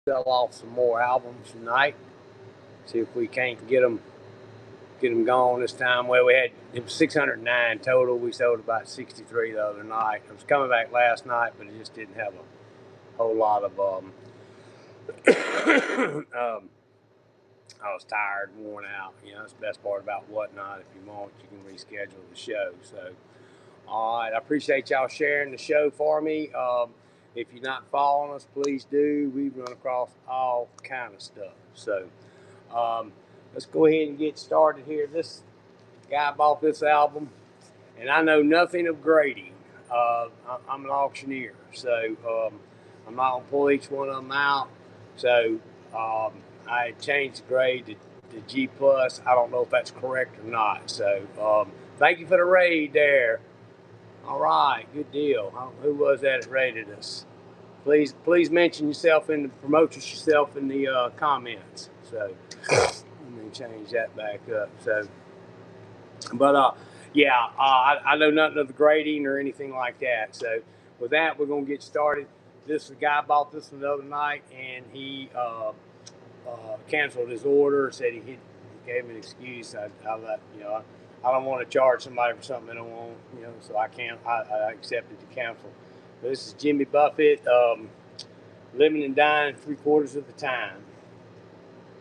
sell off some more albums tonight. See if we can't get them gone this time. Well, it was 609 total. We sold about 63 the other night. I was coming back last night, but it just didn't have a whole lot of um, I was tired and worn out. That's the best part about Whatnot. If you want, you can reschedule the show. So, all right, I appreciate y'all sharing the show for me. If you're not following us, please do. We run across all kind of stuff. So, um, let's go ahead and get started here. This guy bought this album, and I know nothing of grading. I'm an auctioneer, so I'm not gonna pull each one of them out. So I changed the grade to G plus. I don't know if that's correct or not. So thank you for the raid there. All right, good deal. Who was that rated us? Please mention yourself and promote yourself in the comments. So let me change that back up. So, but yeah, I know nothing of the grading or anything like that. So with that, we're gonna get started. This the guy bought this one the other night, and he canceled his order. Said he gave me an excuse. I let I don't want to charge somebody for something they don't want. So I can't. I accepted the cancel. But this is Jimmy Buffett, living and dying 3/4 of the time.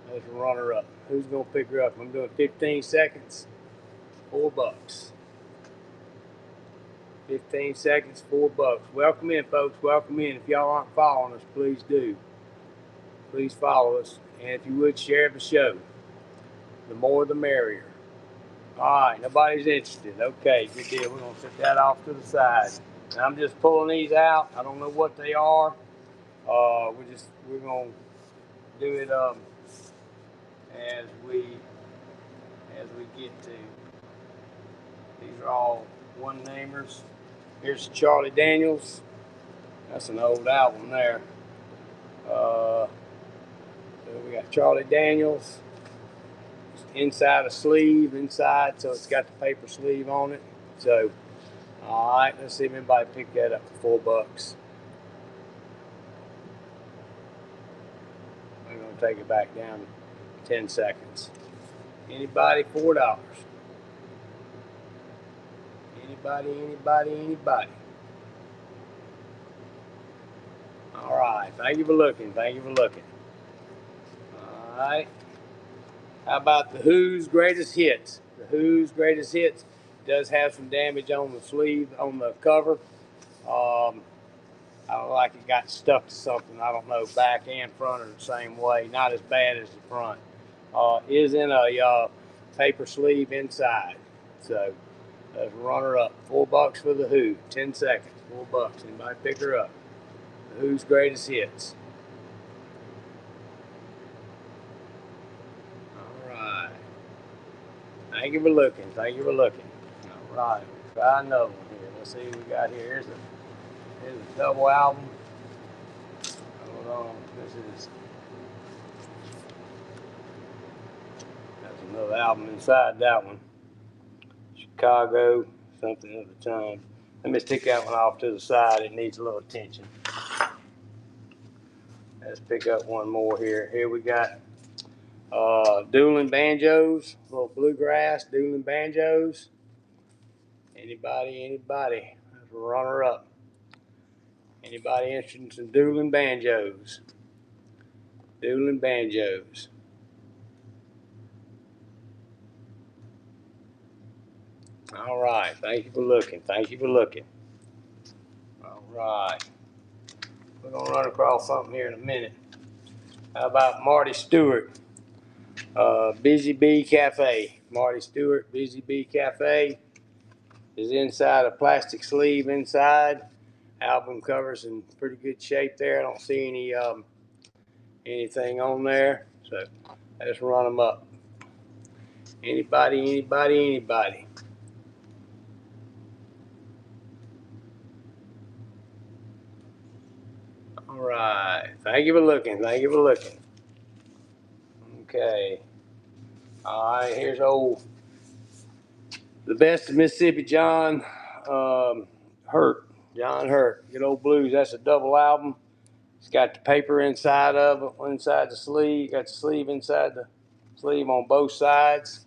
That's a runner up. Who's gonna pick her up? I'm doing 15 seconds. $4. 15 seconds, $4. Welcome in, folks. Welcome in. If y'all aren't following us, please do. Please follow us. And if you would, share the show. The more, the merrier. All right, nobody's interested. Okay, good deal. We're going to set that off to the side. And I'm just pulling these out. I don't know what they are. We're going to do it as we get to. These are all one namers. Here's Charlie Daniels. That's an old album there. So we got Charlie Daniels. Inside a sleeve, so it's got the paper sleeve on it. So, all right, let's see if anybody picked that up for $4. We're gonna take it back down to 10 seconds. Anybody? $4. Anybody? All right, thank you for looking. All right. How about the Who's Greatest Hits? The Who's Greatest Hits does have some damage on the sleeve, on the cover. I don't like it got stuck to something. I don't know, back and front are the same way. Not as bad as the front. Is in a paper sleeve inside. So that's runner up. $4 for the Who. 10 seconds. $4. Anybody pick her up? The Who's Greatest Hits. All right. Thank you for looking. All right. Try another one here. Let's see what we got here. Here's a double album. Hold on. That's another album inside that one. Chicago, something at the time. Let me stick that one off to the side. It needs a little attention. Let's pick up one more here. Here we got dueling banjos, a little bluegrass, dueling banjos. Anybody? That's a runner up. Anybody interested in some dueling banjos? Dueling banjos. All right. Thank you for looking. All right. We're going to run across something here in a minute. How about Marty Stewart? Busy Bee Cafe. Marty Stewart, Busy Bee Cafe is inside a plastic sleeve inside. Album covers in pretty good shape there. I don't see anything on there. So I just run them up. Anybody? All right. Thank you for looking. Okay. All right. Here's the best of Mississippi Hurt. John Hurt. Good old blues. That's a double album. It's got the paper inside of it, inside the sleeve. Got the sleeve inside the sleeve on both sides.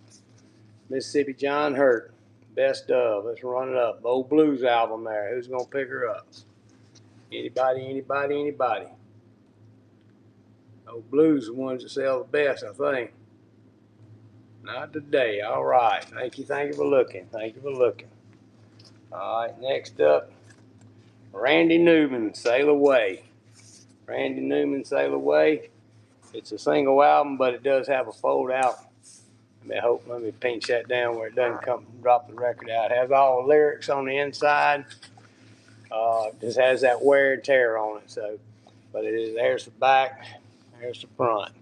Mississippi John Hurt, best of. Let's run it up. Old Blues album there. Who's gonna pick her up? Anybody, anybody, anybody. Old Blues are the ones that sell the best, I think. Not today. All right. Thank you for looking. Thank you for looking. All right, next up, Randy Newman, Sail Away. Randy Newman, Sail Away. It's a single album, but it does have a fold out. Let me pinch that down where it doesn't drop the record out. It has all the lyrics on the inside. Just has that wear and tear on it. So, but there's the back, there's the front.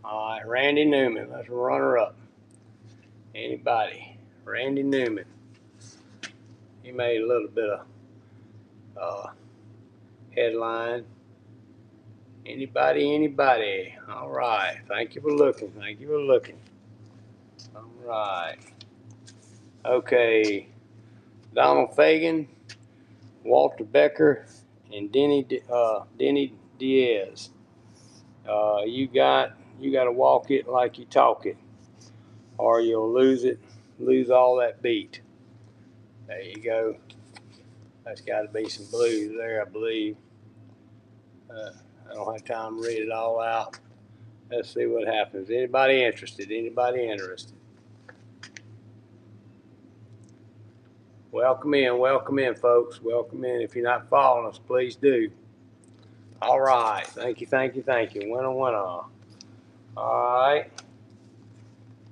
All right, Randy Newman. Let's run her up. Anybody? Randy Newman. He made a little bit of headline. Anybody? All right. Thank you for looking. All right. Okay. Donald Fagen, Walter Becker, and Denny Diaz. You got to walk it like you talk it, or you'll lose all that beat. There you go. That's got to be some blues there, I believe. I don't have time to read it all out. Let's see what happens. Anybody interested? Welcome in, folks. Welcome in. If you're not following us, please do. All right. Thank you. Winner. All right.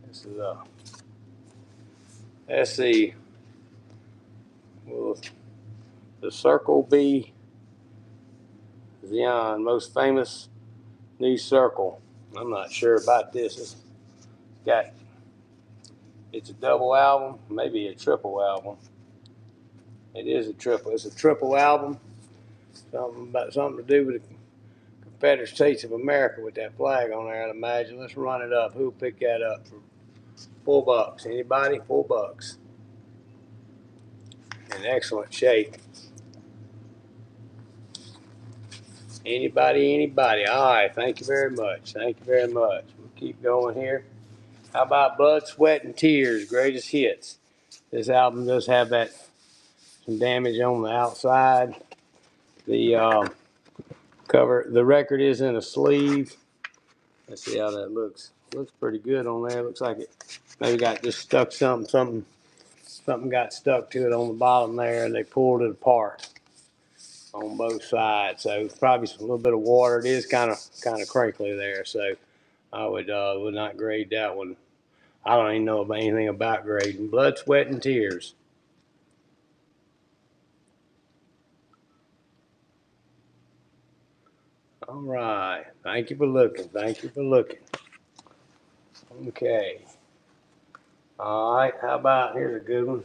This is let's see. Well, the Circle B Xeon, most famous new circle. I'm not sure about this. It's a double album, maybe a triple album. It is a triple. It's a triple album. Something to do with the Confederate States of America with that flag on there, I'd imagine. Let's run it up. Who'll pick that up for $4? Anybody? $4. In excellent shape. Anybody? All right. Thank you very much. We'll keep going here. How about Blood, Sweat, and Tears, Greatest Hits? This album does have some damage on the outside. The cover, the record is in a sleeve. Let's see how that looks. Looks pretty good on there. Looks like it maybe got just stuck something got stuck to it on the bottom there, and they pulled it apart on both sides. So it's probably a little bit of water. It is kind of crinkly there. So I would not grade that one. I don't even know anything about grading. Blood, Sweat, and Tears. All right. Thank you for looking. Okay. All right. How about, here's a good one.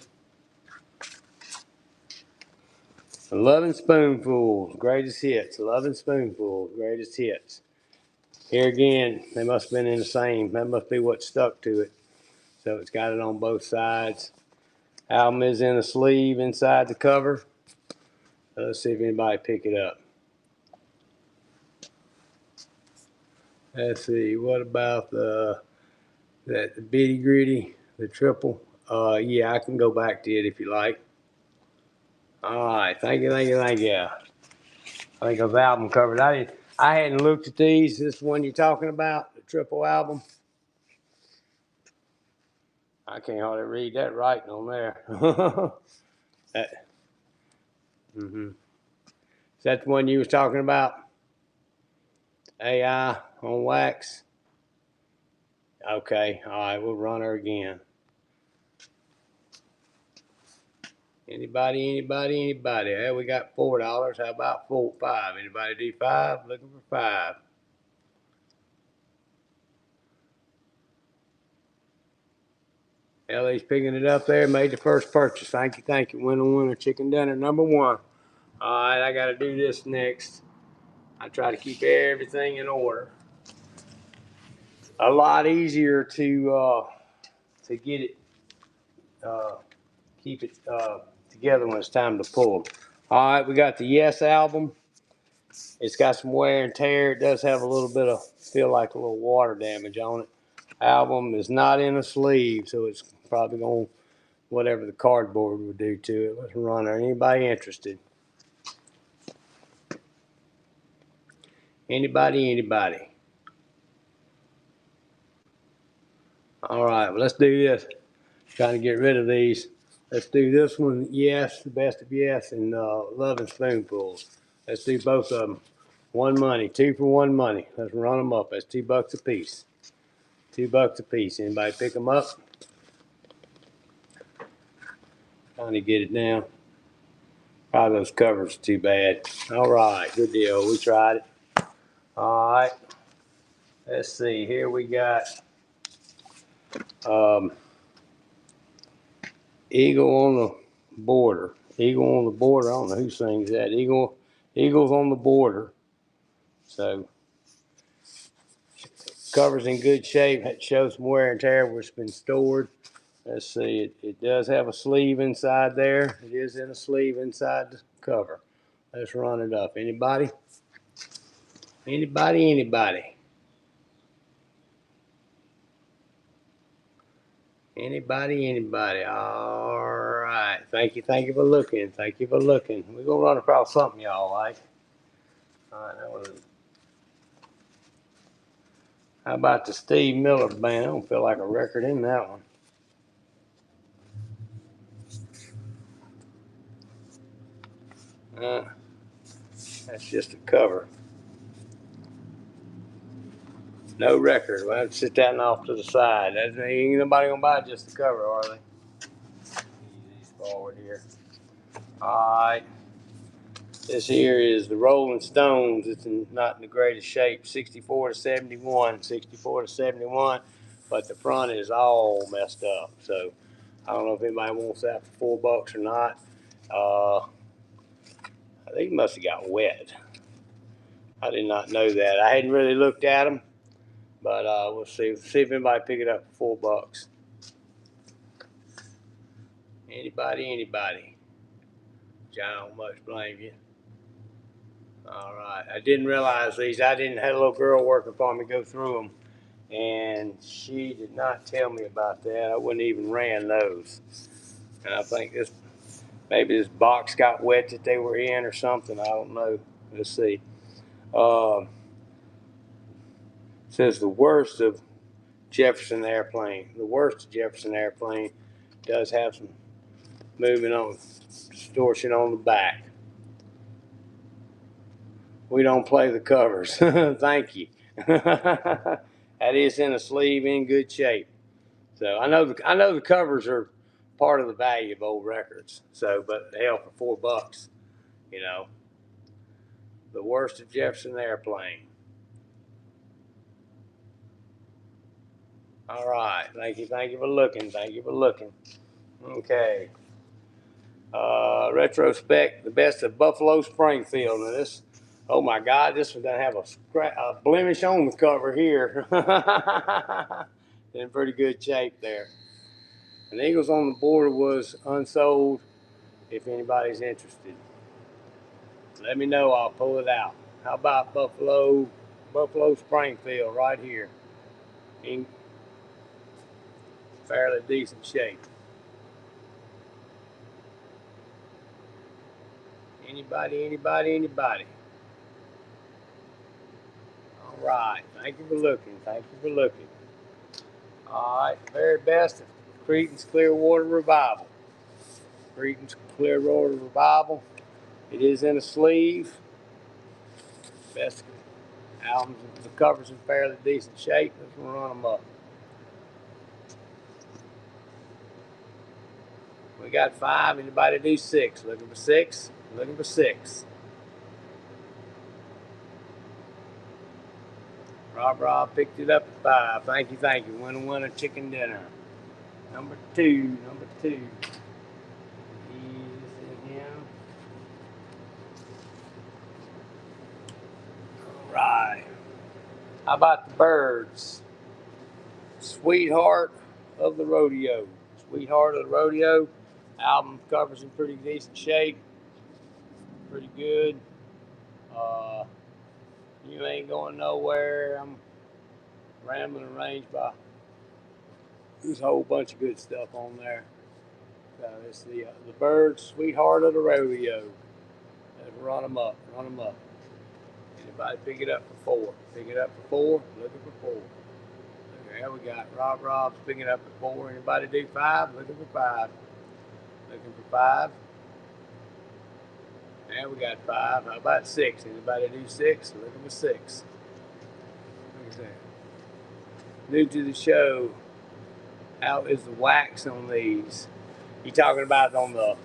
Lovin' Spoonfuls, Greatest Hits. Lovin' Spoonfuls, Greatest Hits. Here again, they must have been in the same. That must be what stuck to it. So it's got it on both sides. Album is in a sleeve inside the cover. Let's see if anybody pick it up. Let's see. What about that Bitty Gritty, the triple? Yeah, I can go back to it if you like. All right. Thank you. I think of album covers. I hadn't looked at these. This one you're talking about, the triple album. I can't hardly read that writing on there. Is that the one you was talking about? AI on wax? Okay, all right, we'll run her again. Anybody? Hey, we got $4. How about $5? Anybody do $5? Looking for $5. Ellie's picking it up there. Made the first purchase. Thank you. Winner. Chicken dinner number 1. All right, I got to do this next. I try to keep everything in order. A lot easier to get it, keep it together when it's time to pull. All right, we got the Yes album. It's got some wear and tear. It does have a little bit of, feel like a little water damage on it. Album is not in a sleeve, so it's probably going to, whatever the cardboard would do to it. Let's run her. Anybody interested? Anybody? All right, well, let's do this. Trying to get rid of these. Let's do this one, yes, the best of yes, and loving spoonfuls. Let's do both of them. One money, 2 for 1 money. Let's run them up. That's $2 a piece. $2 a piece. Anybody pick them up? Trying to get it down. Probably those covers are too bad. All right, good deal. We tried it. All right. Let's see. Here we got Eagle on the Border. Eagle on the Border. I don't know who sings that. Eagle's on the Border. So cover's in good shape. It shows some wear and tear where it's been stored. Let's see. It does have a sleeve inside there. It is in a sleeve inside the cover. Let's run it up. Anybody? Anybody? All right. Thank you for looking. We're gonna run across something y'all like. All right, that was. How about the Steve Miller Band? I don't feel like a record in that one. That's just a cover. No record. We'll have to sit that off to the side. Ain't nobody gonna buy just the cover, are they? Ease forward here. All right. This here is the Rolling Stones. It's not in the greatest shape. 64 to 71. But the front is all messed up. So I don't know if anybody wants that for $4 or not. I think it must have got wet. I did not know that. I hadn't really looked at them, but we'll see if anybody pick it up for $4. Anybody? John, much blame you. All right. I didn't realize these. I didn't have a little girl working for me go through them, and she did not tell me about that. I wouldn't even ran those. And I think maybe this box got wet that they were in or something. I don't know. Let's see. Says the worst of Jefferson Airplane. The worst of Jefferson Airplane does have some movement on, distortion on the back. We don't play the covers. Thank you. That is in a sleeve in good shape. So I know the covers are part of the value of old records. So, but hell, for $4, you know. The worst of Jefferson Airplane. All right. Thank you for looking. Okay. Retrospect, the best of Buffalo Springfield. Now this, oh my God, this one doesn't have a blemish on the cover here. In pretty good shape there. And Eagles on the Border was unsold. If anybody's interested, let me know. I'll pull it out. How about Buffalo Springfield right here in fairly decent shape? Anybody? All right. Thank you for looking. All right. Very best of Creedence Clearwater Revival. It is in a sleeve. Best albums. The cover's in fairly decent shape. Let's run them up. We got 5. Anybody do 6? Looking for 6? Rob picked it up at 5. Thank you. Winner chicken dinner. Number two. Easy him. All right. How about the Birds? Sweetheart of the Rodeo. Album cover's in pretty decent shape. Pretty good. You ain't going nowhere. I'm rambling and range by. There's a whole bunch of good stuff on there. So it's the bird, sweetheart of the rodeo. Let's run them up, run them up. Anybody pick it up for 4? Pick it up for 4. Looking for 4. There we got Rob's picking it up at 4. Anybody do 5? Looking for 5. Looking for 5. There we got 5. How about 6? Anybody do 6? Looking for 6. Look at that. New to the show. How is the wax on these? You talking about on the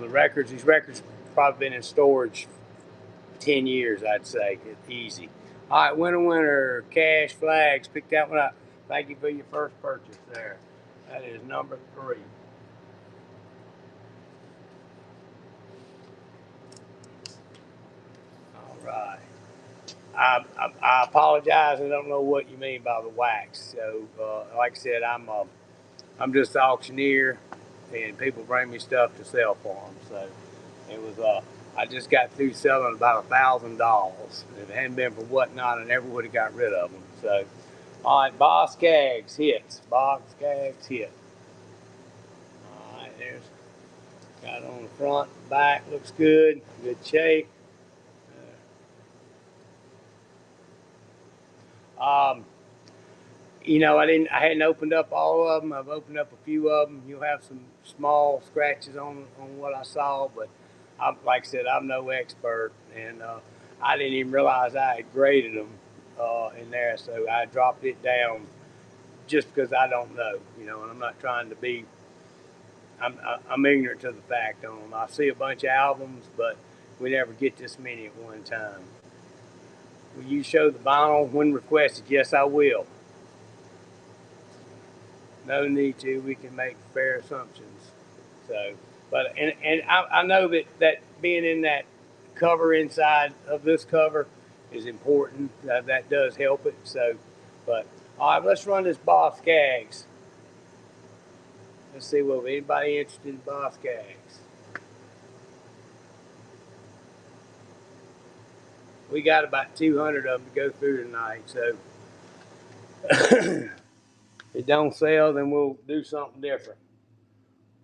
records? These records probably been in storage 10 years, I'd say. It's easy. All right, winner, Cash Flags. Pick that one up. Thank you for your first purchase there. That is number 3. All right. I apologize. I don't know what you mean by the wax. So, like I said, I'm just an auctioneer, and people bring me stuff to sell for them. So, it was I just got through selling about $1,000. If it hadn't been for Whatnot, I never would have got rid of them. So, all right, Boss Skaggs hits. Boss Skaggs hit. All right, there's got it on the front, back looks good, good shape. Um, I hadn't opened up all of them. I've opened up a few of them. You'll have some small scratches on what I saw, but like I said, I'm no expert, and I didn't even realize I had graded them in there, so I dropped it down just because I don't know, and I'm not trying to be. I'm ignorant to the fact on them. I see a bunch of albums, but we never get this many at one time. Will you show the vinyl when requested? Yes, I will. No need to. We can make fair assumptions. So, but and I know that being in that cover inside of this cover is important. That does help it. So, but all right, let's run this Boss Skaggs. Let's see what anybody interested in Boss Skaggs. We got about 200 of them to go through tonight. So, if it don't sell, then we'll do something different.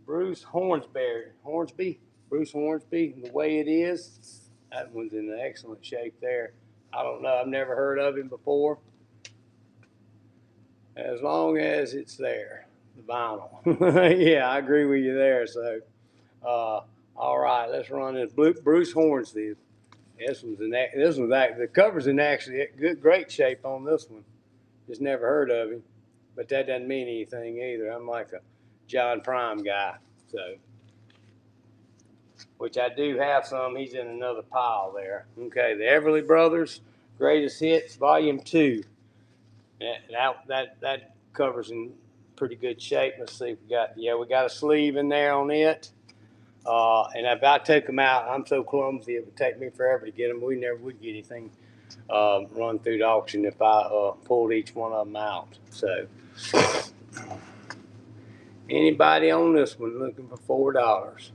Bruce Hornsby, Bruce Hornsby, the way it is, that one's in excellent shape there. I don't know, I've never heard of him before. As long as it's there, the vinyl. Yeah, I agree with you there. So, all right, let's run this Bruce Hornsby. The cover's in actually great shape on this one. Just never heard of him, but that doesn't mean anything either. I'm like a John Prime guy, so. Which I do have some. He's in another pile there. Okay, the Everly Brothers Greatest Hits, Volume 2. That covers in pretty good shape. Let's see if we got a sleeve in there on it. And if I took them out, I'm so clumsy it would take me forever to get them. We never would get anything run through the auction if I pulled each one of them out. So, anybody on this one looking for $4?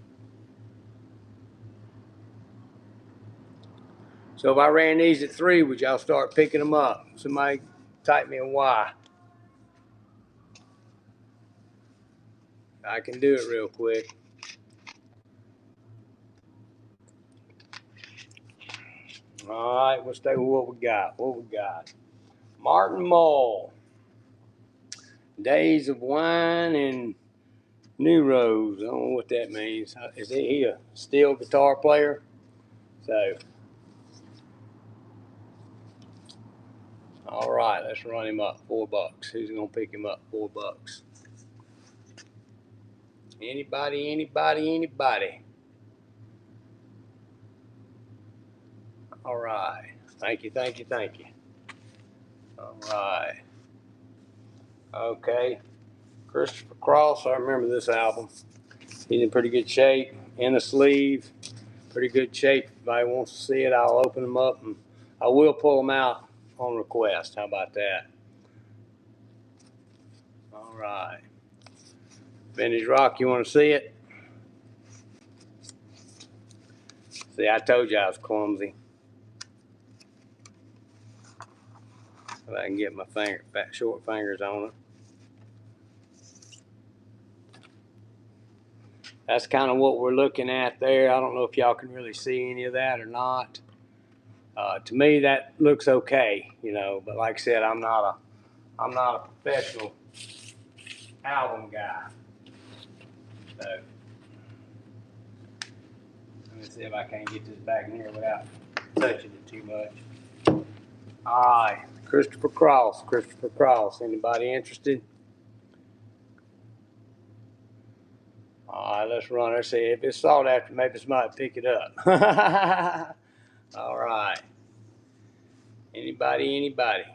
So if I ran these at 3, would y'all start picking them up? Somebody type me a Y. I can do it real quick. All right, we'll stay with what we got. Martin Mull. Days of Wine and New Rose. I don't know what that means. Is he a steel guitar player? So, all right, let's run him up $4. Who's gonna pick him up $4? Anybody? All right. Thank you. All right. Okay. Christopher Cross, I remember this album. He's in pretty good shape. In the sleeve, pretty good shape. If anybody wants to see it, I'll open them up and I will pull them out on request. How about that? All right. Vintage Rock, you want to see it? See, I told you I was clumsy. If I can get my short fingers on it. That's kind of what we're looking at there. I don't know if y'all can really see any of that or not. To me, that looks okay, But like I said, I'm not a professional album guy. So let me see if I can't get this back in here without touching it too much. All right, Christopher Cross. Christopher Cross. Anybody interested? All right, let's run. Let's see if it's sought after. Maybe somebody pick it up. All right. Anybody?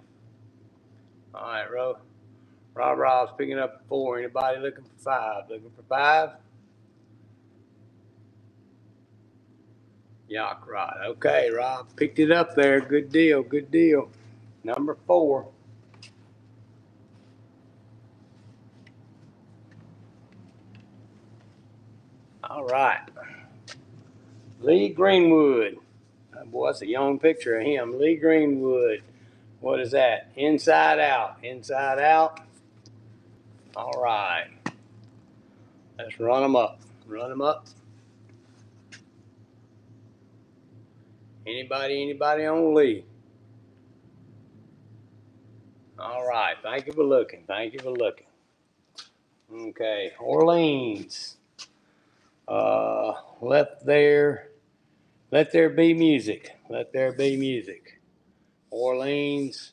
All right, Rob's picking up 4. Anybody looking for 5? Looking for 5? Yacht Rod. Okay, Rob picked it up there. Good deal. Number 4. All right. Lee Greenwood. Oh, boy, that's a young picture of him. Lee Greenwood. What is that? Inside Out. Inside Out. All right. Let's run them up. Anybody on Lee? All right. Thank you for looking. Okay. Orleans. Let there be music. Orleans.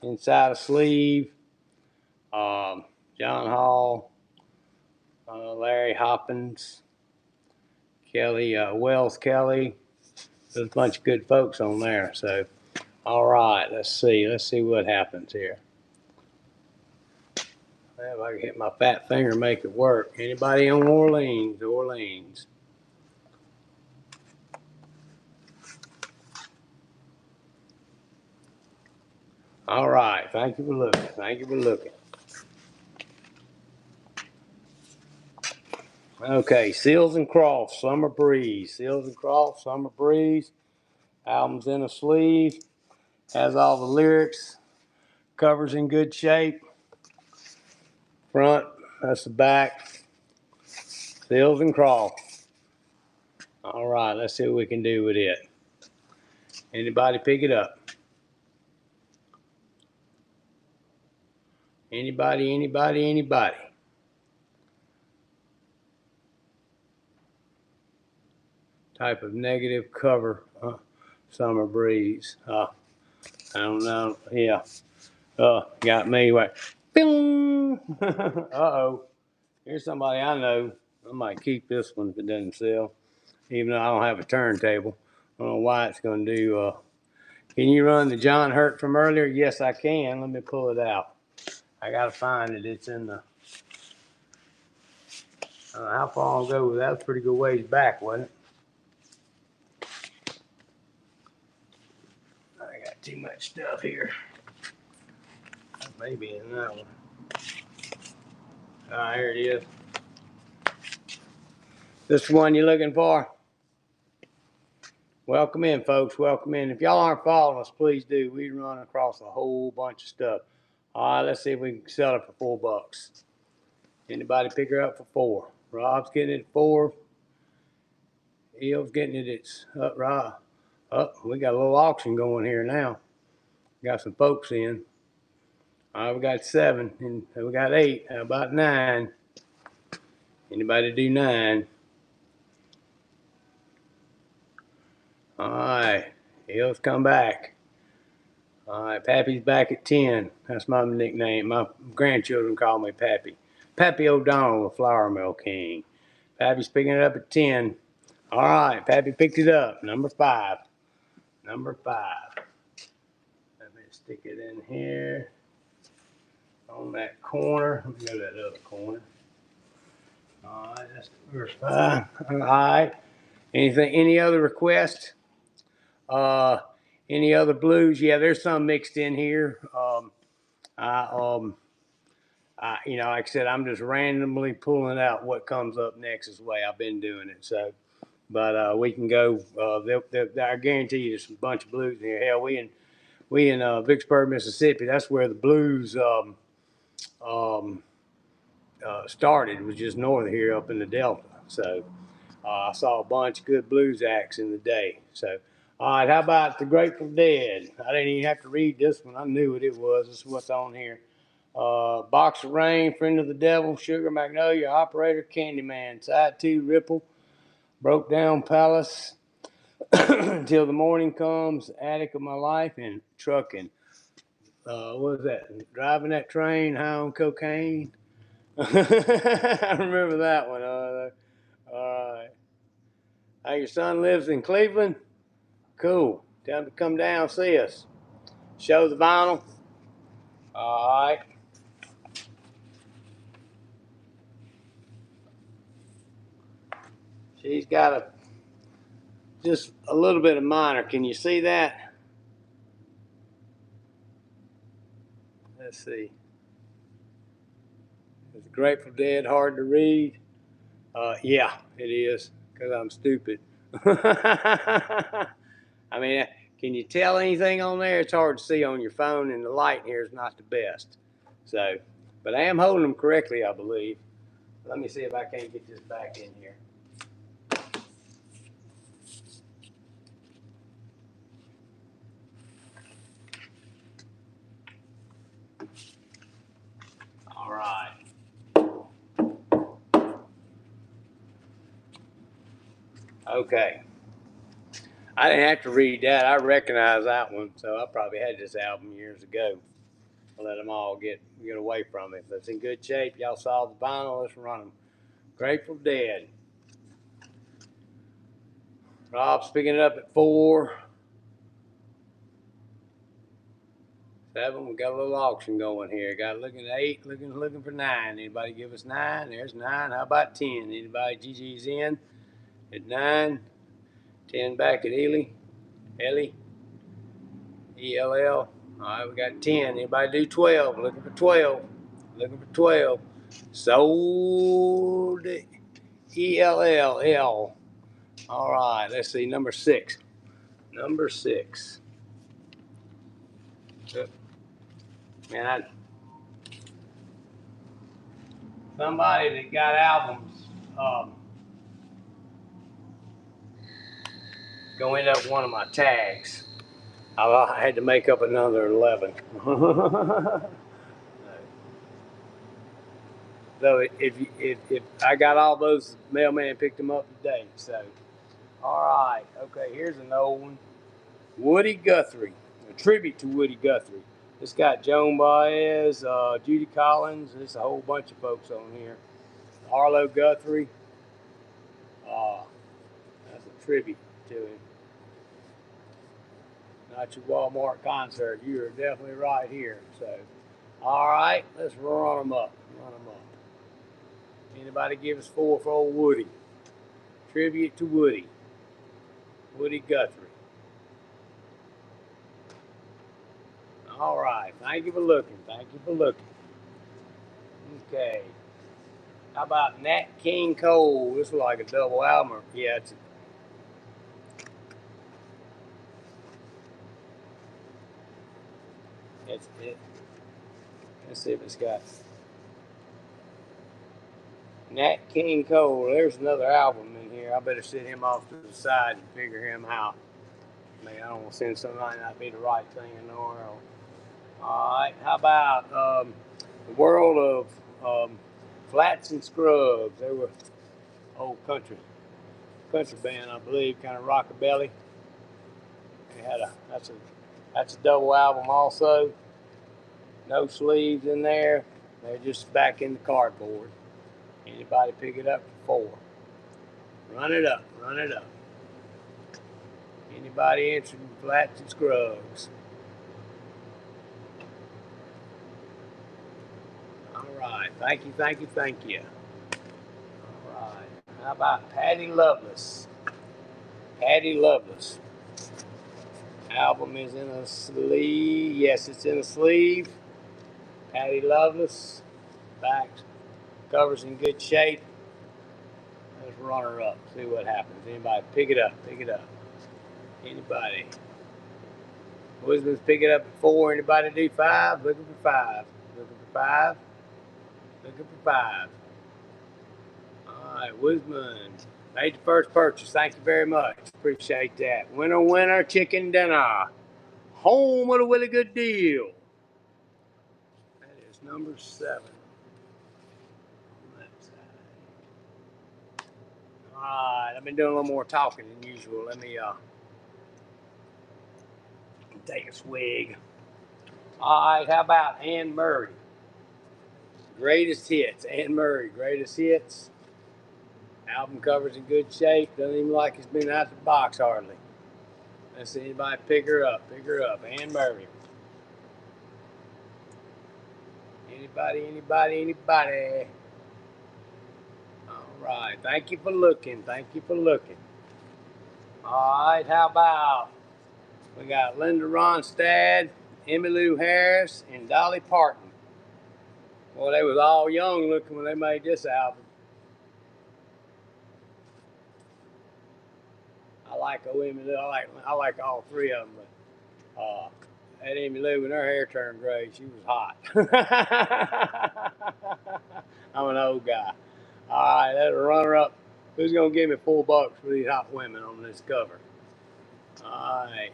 Inside a sleeve. John Hall. Larry Hoppins. Kelly, Wells Kelly. There's a bunch of good folks on there. So, all right, let's see what happens here. If I can hit my fat finger and make it work. Anybody on Orleans? All right, thank you for looking. Okay, Seals and Crofts, Summer Breeze. Album's in a sleeve. Has all the lyrics. Cover's in good shape. Front, that's the back. Seals and Crofts. All right, let's see what we can do with it. Anybody pick it up? Anybody? Type of negative cover. Summer Breeze. I don't know. Yeah. Got me. Bing! Uh-oh. Here's somebody I know. I might keep this one if it doesn't sell, even though I don't have a turntable. I don't know why it's going to do. Can you run the John Hurt from earlier? Yes, I can. Let me pull it out. I got to find it. It's in the... how far ago was that? That was a pretty good ways back, wasn't it? I got too much stuff here. Maybe in that one. Here it is. This one you're looking for? Welcome in, folks. If y'all aren't following us, please do. We run across a whole bunch of stuff. All right, let's see if we can sell it for $4. Anybody pick her up for 4? Rob's getting it at 4. Eel's getting it at Rob. We got a little auction going here now. Got some folks in. All right, we got 7 and we got 8. How about 9? Anybody do 9? All right, Eel's come back. All right, Pappy's back at 10. That's my nickname. My grandchildren call me Pappy. Pappy O'Donnell, the Flour Mill King. Pappy's picking it up at 10. All right, Pappy picked it up. Number 5. Let me stick it in here. On that corner. Let me go to that other corner. All right, that's the first 5. All right. Any other requests? Any other blues? Yeah, there's some mixed in here. Like I said, I'm just randomly pulling out what comes up next is the way I've been doing it. So, but we can go. I guarantee you, there's a bunch of blues in here. Hell, we in Vicksburg, Mississippi. That's where the blues um, started. It was just north of here, up in the Delta. So I saw a bunch of good blues acts in the day. So, all right, how about the Grateful Dead? I didn't even have to read this one. I knew what it was. This is what's on here. Box of Rain, Friend of the Devil, Sugar Magnolia, Operator, Candyman, Side 2, Ripple, Broke Down Palace, Until the Morning Comes, Attic of My Life, and Trucking. What was that? Driving that train, high on cocaine. I remember that one. All right. Hey, your son lives in Cleveland? Cool. Tell him to come down see us. Show the vinyl. All right. She's got just a little bit of minor. Can you see that? Let's see. Is the Grateful Dead hard to read? Yeah, it is, because I'm stupid. I mean, can you tell anything on there? It's hard to see on your phone, and the light here is not the best. So, but I am holding them correctly, I believe. Let me see if I can't get this back in here. All right. Okay. I didn't have to read that. I recognize that one, so I probably had this album years ago. I let them all get away from it. But it's in good shape. Y'all saw the vinyl. Let's run them. Grateful Dead. Rob's picking it up at 4. 7. We got a little auction going here. Got looking at 8. Looking for 9. Anybody give us 9? There's 9. How about 10? Anybody? GG's in at 9. 10 back at Ellie. ELL. All right, we got 10. Anybody do 12? Looking for 12. Looking for 12. Sold ELL. All right, let's see. Number 6. Number 6. Man, somebody that got albums go end up one of my tags. I had to make up another 11. So if I got all those, mailman picked them up today. So, all right, okay. Here's an old one. Woody Guthrie, a tribute to Woody Guthrie. It's got Joan Baez, Judy Collins. There's a whole bunch of folks on here. Arlo Guthrie. That's a tribute to him. Not your Walmart concert. You are definitely right here. So, all right, let's run them up. Anybody give us 4 for old Woody? Tribute to Woody. Woody Guthrie. All right. Thank you for looking. Okay. How about Nat King Cole? This is like a double album. Yeah, it's it. Let's see if it's got Nat King Cole. There's another album in here. I better sit him off to the side and figure him out. Man, I don't want to send somebody not be the right thing in the world. All right. How about the world of Flats and Scrubs? They were old country band, I believe, kind of rockabilly. They had that's a double album also. No sleeves in there. They're just back in the cardboard. Anybody pick it up for 4? Run it up. Anybody interested in Flats and Scrubs? All right. Thank you. All right. How about Patty Loveless? Album is in a sleeve. Yes, it's in a sleeve. Patty Loveless. Back cover's in good shape. Let's run her up. See what happens. Anybody pick it up? Anybody? Wisman's picking up at 4. Anybody do 5? Looking for 5. Looking for 5. Looking for 5. All right, Wisman made the first purchase. Thank you very much. Appreciate that. Winner, winner, chicken dinner. Home with a really good deal. That is number 7. All right, I've been doing a little more talking than usual. Let me take a swig. All right, how about Anne Murray? Greatest hits. Anne Murray, greatest hits. Album cover's in good shape. Doesn't even like it's been out the box hardly. Let's see anybody pick her up. Pick her up. Anne Murray. Anybody, anybody, anybody. All right. Thank you for looking. Thank you for looking. All right. How about we got Linda Ronstadt, Emmylou Harris, and Dolly Parton. Well, they was all young looking when they made this album. I like Emmylou. I like all 3 of them, but that Emmylou, when her hair turned gray, she was hot. I'm an old guy. All right, that's a runner-up. Who's gonna give me $4 for these hot women on this cover? All right.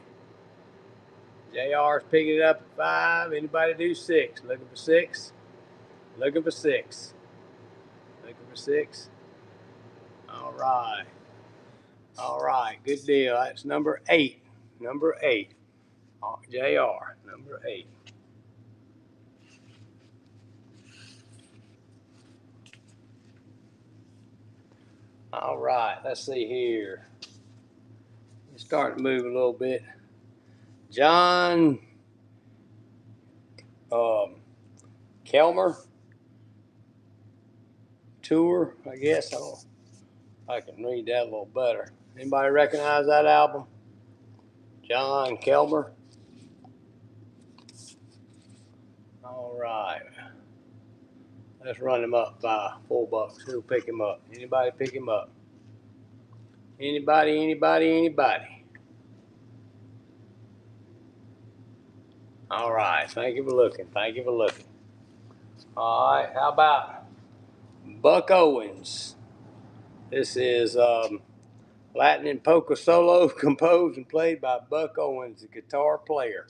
JR's picking it up at 5. Anybody do 6? Looking for 6? Looking for 6. Looking for 6. All right. All right. Good deal. That's number 8. Number 8. JR. Number 8. All right. Let's see here. It's starting to move a little bit. John Kelmer Tour, I guess. I can read that a little better. Anybody recognize that album? John Kelmer. All right. Let's run him up by $4. Who'll pick him up? Anybody pick him up? Anybody, anybody, anybody? All right. Thank you for looking. Thank you for looking. All right. How about Buck Owens? This is Latin and polka solo composed and played by Buck Owens, the guitar player.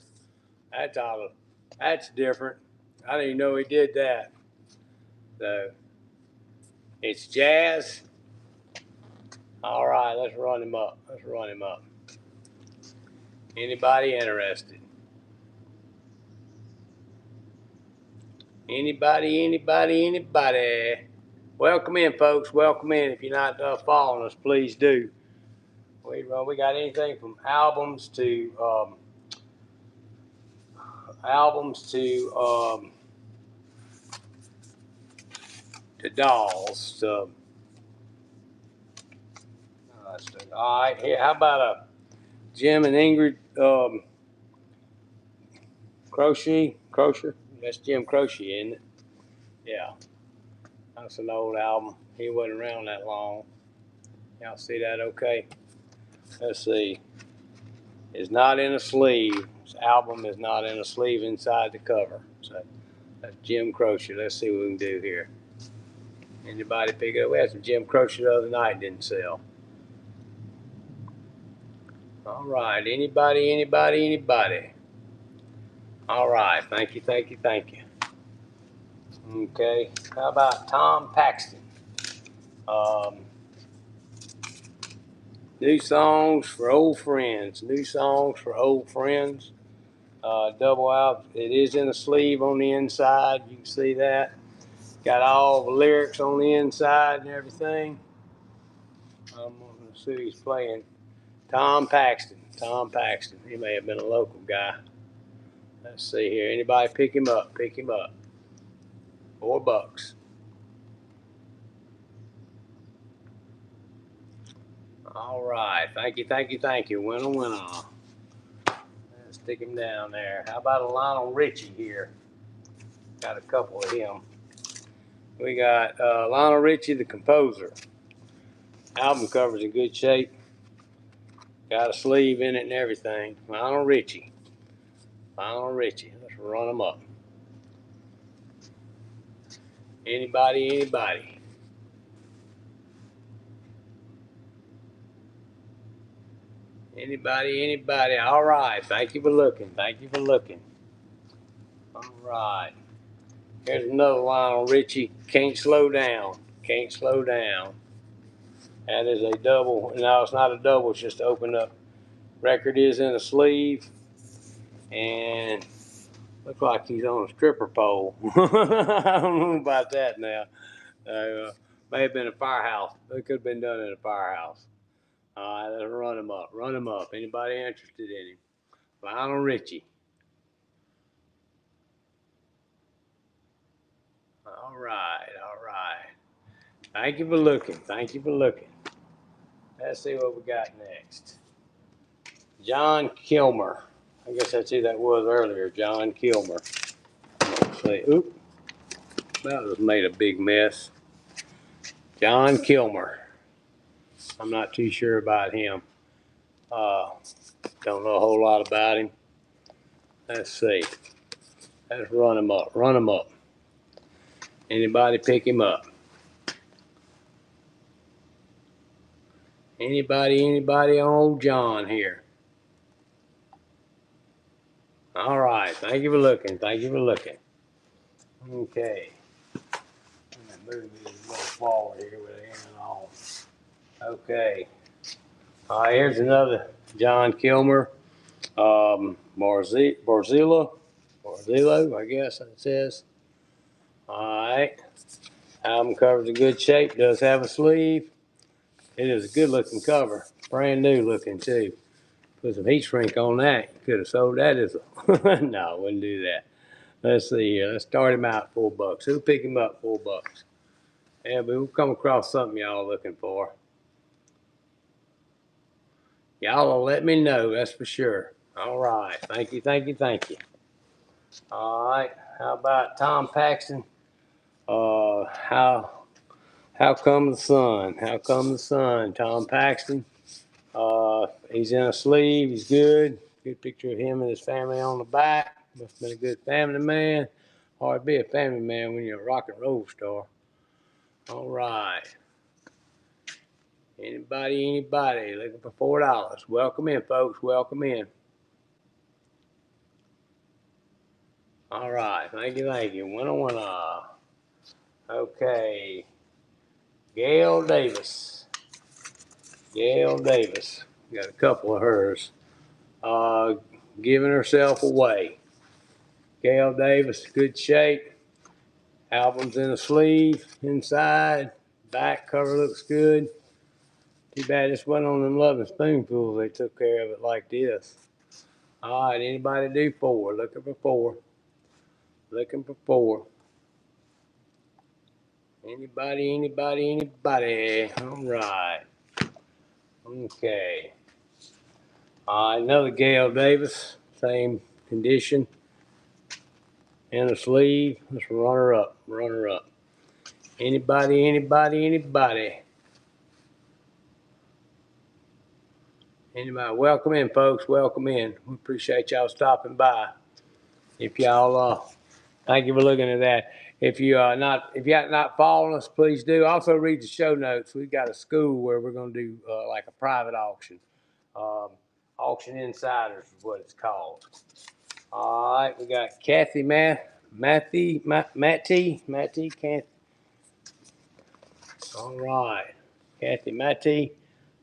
That's different. I didn't even know he did that. So it's jazz. All right, let's run him up. Let's run him up. Anybody interested? Anybody, anybody, anybody? Welcome in, folks. Welcome in. If you're not following us, please do. We got anything from albums to dolls. So, all right. Here, how about Jim and Ingrid Croce? That's Jim Croce, isn't it? Yeah. That's an old album. He wasn't around that long. Y'all see that okay? Let's see. It's not in a sleeve. This album is not in a sleeve inside the cover. So that's Jim Croce. Let's see what we can do here. Anybody pick it up? We had some Jim Croce the other night, didn't sell. All right. Anybody, anybody, anybody? All right. Thank you, thank you, thank you. Okay. How about Tom Paxton? New songs for old friends. New songs for old friends. Double out. It is in a sleeve on the inside. You can see that. Got all the lyrics on the inside and everything. I'm going to see who he's playing. Tom Paxton. Tom Paxton. He may have been a local guy. Let's see here. Anybody pick him up? Pick him up. $4. All right. Thank you, thank you, thank you. Winner, winner. Let's stick him down there. How about a Lionel Richie here? Got a couple of him. We got Lionel Richie, the composer. Album cover's in good shape. Got a sleeve in it and everything. Lionel Richie. Lionel Richie. Let's run them up. Anybody, anybody. Anybody, anybody. All right. Thank you for looking. Thank you for looking. All right. Here's another Lionel Richie. Can't slow down. Can't slow down. That is a double. No, it's not a double. It's just open up. Record is in a sleeve. And looks like he's on a stripper pole. I don't know about that now. May have been a firehouse. It could have been done in a firehouse. All right, let's run him up. Run him up. Anybody interested in him? Lionel Richie. All right, all right. Thank you for looking. Thank you for looking. Let's see what we got next. John Kilmer. I guess that's who that was earlier. John Kilmer. Let's see. Oop. That was made a big mess. John Kilmer. I'm not too sure about him. Don't know a whole lot about him. Let's see. Let's run him up. Run him up. Anybody pick him up? Anybody on old John here? All right. Thank you for looking. Thank you for looking. Okay. I'm going to move these a little forward here with the in and all. Okay. All right. Here's another John Kilmer. Barzillo, I guess it says. All right. Album cover's in good shape. Does have a sleeve. It is a good looking cover. Brand new looking too. Put some heat shrink on that. You could have sold that as a. No, I wouldn't do that. Let's see here. Let's start him out $4. Who'll pick him up $4? Yeah, but we'll come across something y'all looking for. Y'all will let me know, that's for sure. All right. Thank you, thank you, thank you. All right. How about Tom Paxton? How come the sun? How come the sun? Tom Paxton. He's in a sleeve. He's good. Good picture of him and his family on the back. Must have been a good family man. Hard to be a family man when you're a rock and roll star. All right. Anybody looking for $4? Welcome in, folks. Welcome in. All right. Thank you, thank you. Winner. Okay. Gail Davis. Gail Davis. Got a couple of hers. Giving herself away. Gail Davis, good shape. Album's in a sleeve inside. Back cover looks good. Too bad this wasn't on them loving spoonfuls. They took care of it like this. All right, anybody do $4? Looking for $4. Looking for $4. Anybody? All right. Okay. Another Gail Davis, same condition. In a sleeve. Let's run her up. Run her up. Anybody? Welcome in, folks. Welcome in. We appreciate y'all stopping by. If y'all, thank you for looking at that. If you're not following us, please do. Also read the show notes. We've got a school where we're going to do like a private auction. Auction Insiders is what it's called. All right, we got Kathy Matty. All right, Kathy Matty.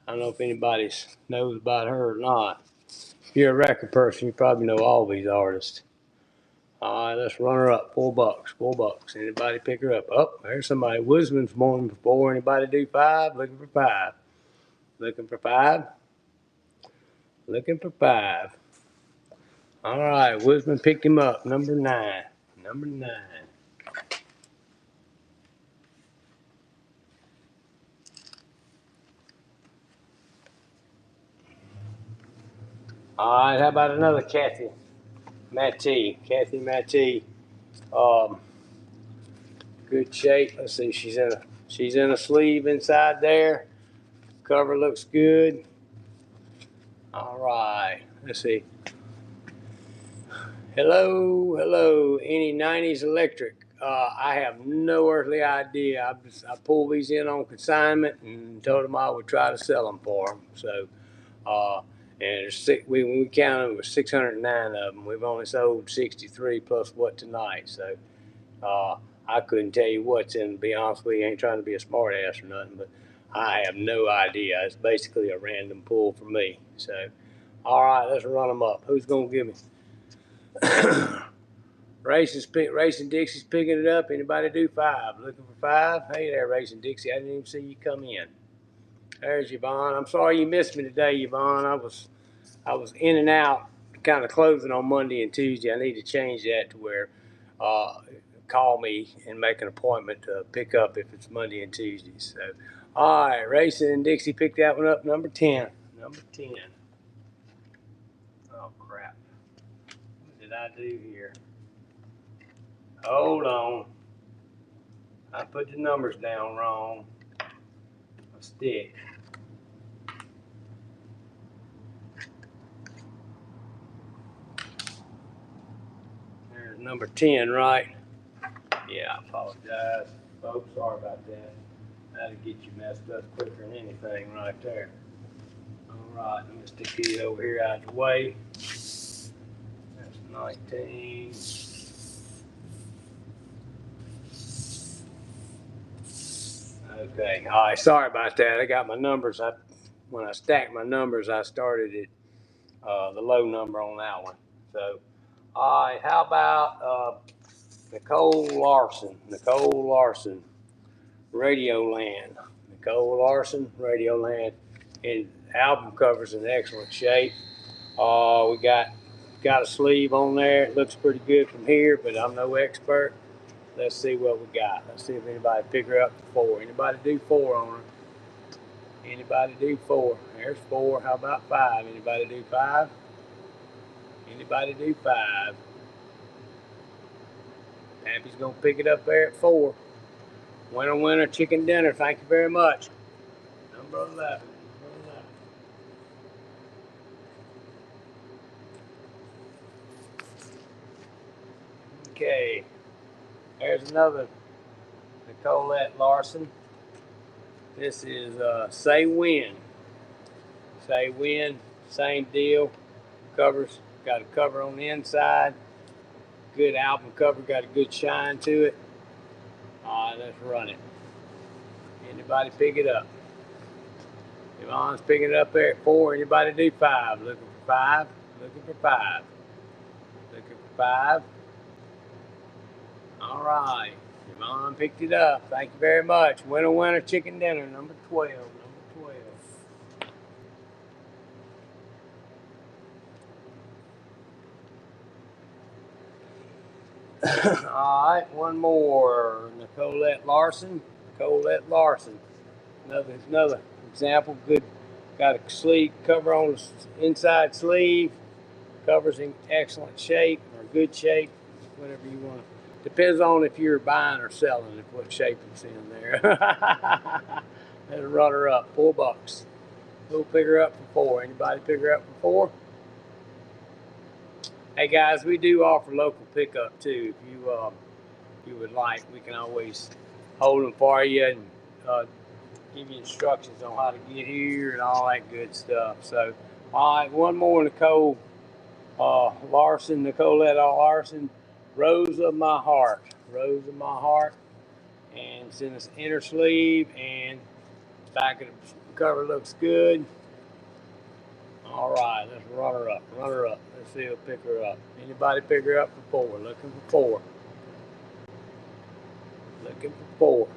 I don't know if anybody knows about her or not. If you're a record person, you probably know all these artists. All right, let's run her up. $4. $4. Anybody pick her up? Oh, there's somebody. Woodman's morning before. Anybody do $5? Looking for $5. Looking for $5. Looking for $5. All right, Woodman picked him up. Number 9. Number 9. All right, how about another Kathy Matty? Kathy Matty. Good shape. Let's see. She's in a sleeve inside there. Cover looks good. All right. Let's see. Hello. Any 90s electric? I have no earthly idea. I pulled these in on consignment and told them I would try to sell them for them. So, uh, and when we counted, it was 609 of them. We've only sold 63 plus what tonight. So, uh, I couldn't tell you what's in. To be honest with you, I ain't trying to be a smart ass or nothing, but I have no idea. It's basically a random pull for me. So, all right, let's run them up. Who's gonna give me? Racing Dixie's picking it up. Anybody do 5? Looking for 5? Hey there, Racing Dixie. I didn't even see you come in. There's Yvonne. I'm sorry you missed me today, Yvonne. I was in and out, kind of closing on Monday and Tuesday. I need to change that to where call me and make an appointment to pick up if it's Monday and Tuesday. So, all right, Racing Dixie picked that one up. Number 10. Number 10. Oh crap! What did I do here? Hold on. I put the numbers down wrong. A stick. There's number 10, right? Yeah, I apologize. Folks, sorry about that. That'll get you messed up quicker than anything right there. All right, let me stick these over here out of the way. That's 19. Okay, all right, sorry about that. I got my numbers. When I stacked my numbers, I started at the low number on that one. So, all right, how about Nicole Larson? Nicole Larson, Radioland. Nicole Larson, Radioland. And album cover's in excellent shape. We got a sleeve on there. It looks pretty good from here, but I'm no expert. Let's see what we got. Let's see if anybody pick her up for 4. Anybody do 4 on her? Anybody do 4? There's 4. How about 5? Anybody do 5? Anybody do 5? Pappy's gonna pick it up there at 4. Winner, chicken dinner. Thank you very much. Number 11. Okay. There's another Nicolette Larson. This is Say When. Say When. Same deal. Covers. Got a cover on the inside. Good album cover. Got a good shine to it. All right, let's run it. Anybody pick it up? Yvonne's picking it up there at 4. Anybody do 5? Looking for 5? Looking for 5. Looking for 5. All right. Yvonne picked it up. Thank you very much. Winner, chicken dinner. Number 12. Number 12. All right, one more. Nicolette Larson. Nicolette Larson. Another example. Good. Got a sleeve cover on the inside sleeve. Covers in excellent shape or good shape, whatever you want. Depends on if you're buying or selling, if what shape it's in there. Let's run her up. $4. We'll pick her up for 4. Anybody pick her up for 4? Hey guys, we do offer local pickup too. If you would like, we can always hold them for you and give you instructions on how to get here and all that good stuff. So, all right, one more, Nicole Larson, Nicolette Larson, Rose of My Heart. Rose of My Heart. And it's in this inner sleeve, and the back of the cover looks good. All right, let's run her up. Run her up. Let's see who'll pick her up. Anybody pick her up for 4? Looking for 4. Looking for 4.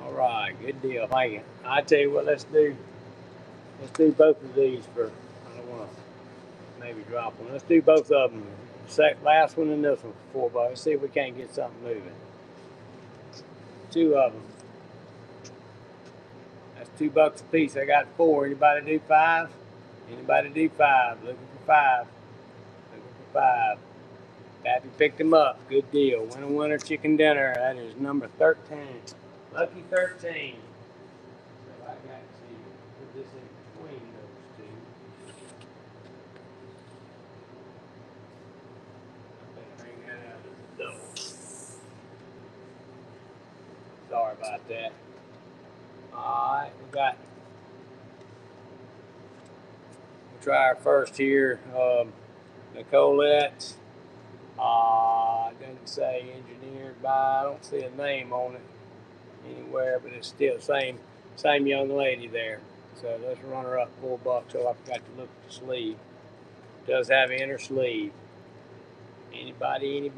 All right, good deal. Thank you. I tell you what, let's do both of these for. I don't want to maybe drop one. Let's do both of them. Last one and this one for $4. Let's see if we can't get something moving. 2 of them. That's $2 a piece. I got 4. Anybody do 5? Anybody do 5? Looking for 5. Looking for 5. Pappy picked them up. Good deal. Winner, chicken dinner. That is number 13. Lucky 13. So I got to put this in between those 2. about that. All right, we'll try our first here. Nicolette. It doesn't say engineered by. I don't see a name on it anywhere, but it's still same young lady there. So let's run her up $4. Oh, I forgot to look at the sleeve. It does have inner sleeve. Anybody.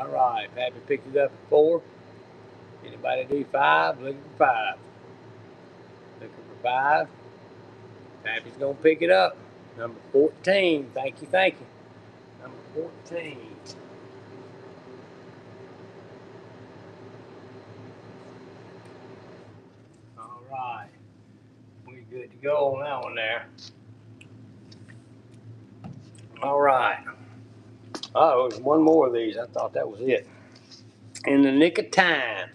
All right, Pappy picked it up at 4. Anybody do 5? Looking for 5. Looking for 5. Pappy's gonna pick it up. Number 14. Thank you. Number 14. All right. We good to go on that one there. All right. Oh, there's one more of these. I thought that was it. In the nick of time.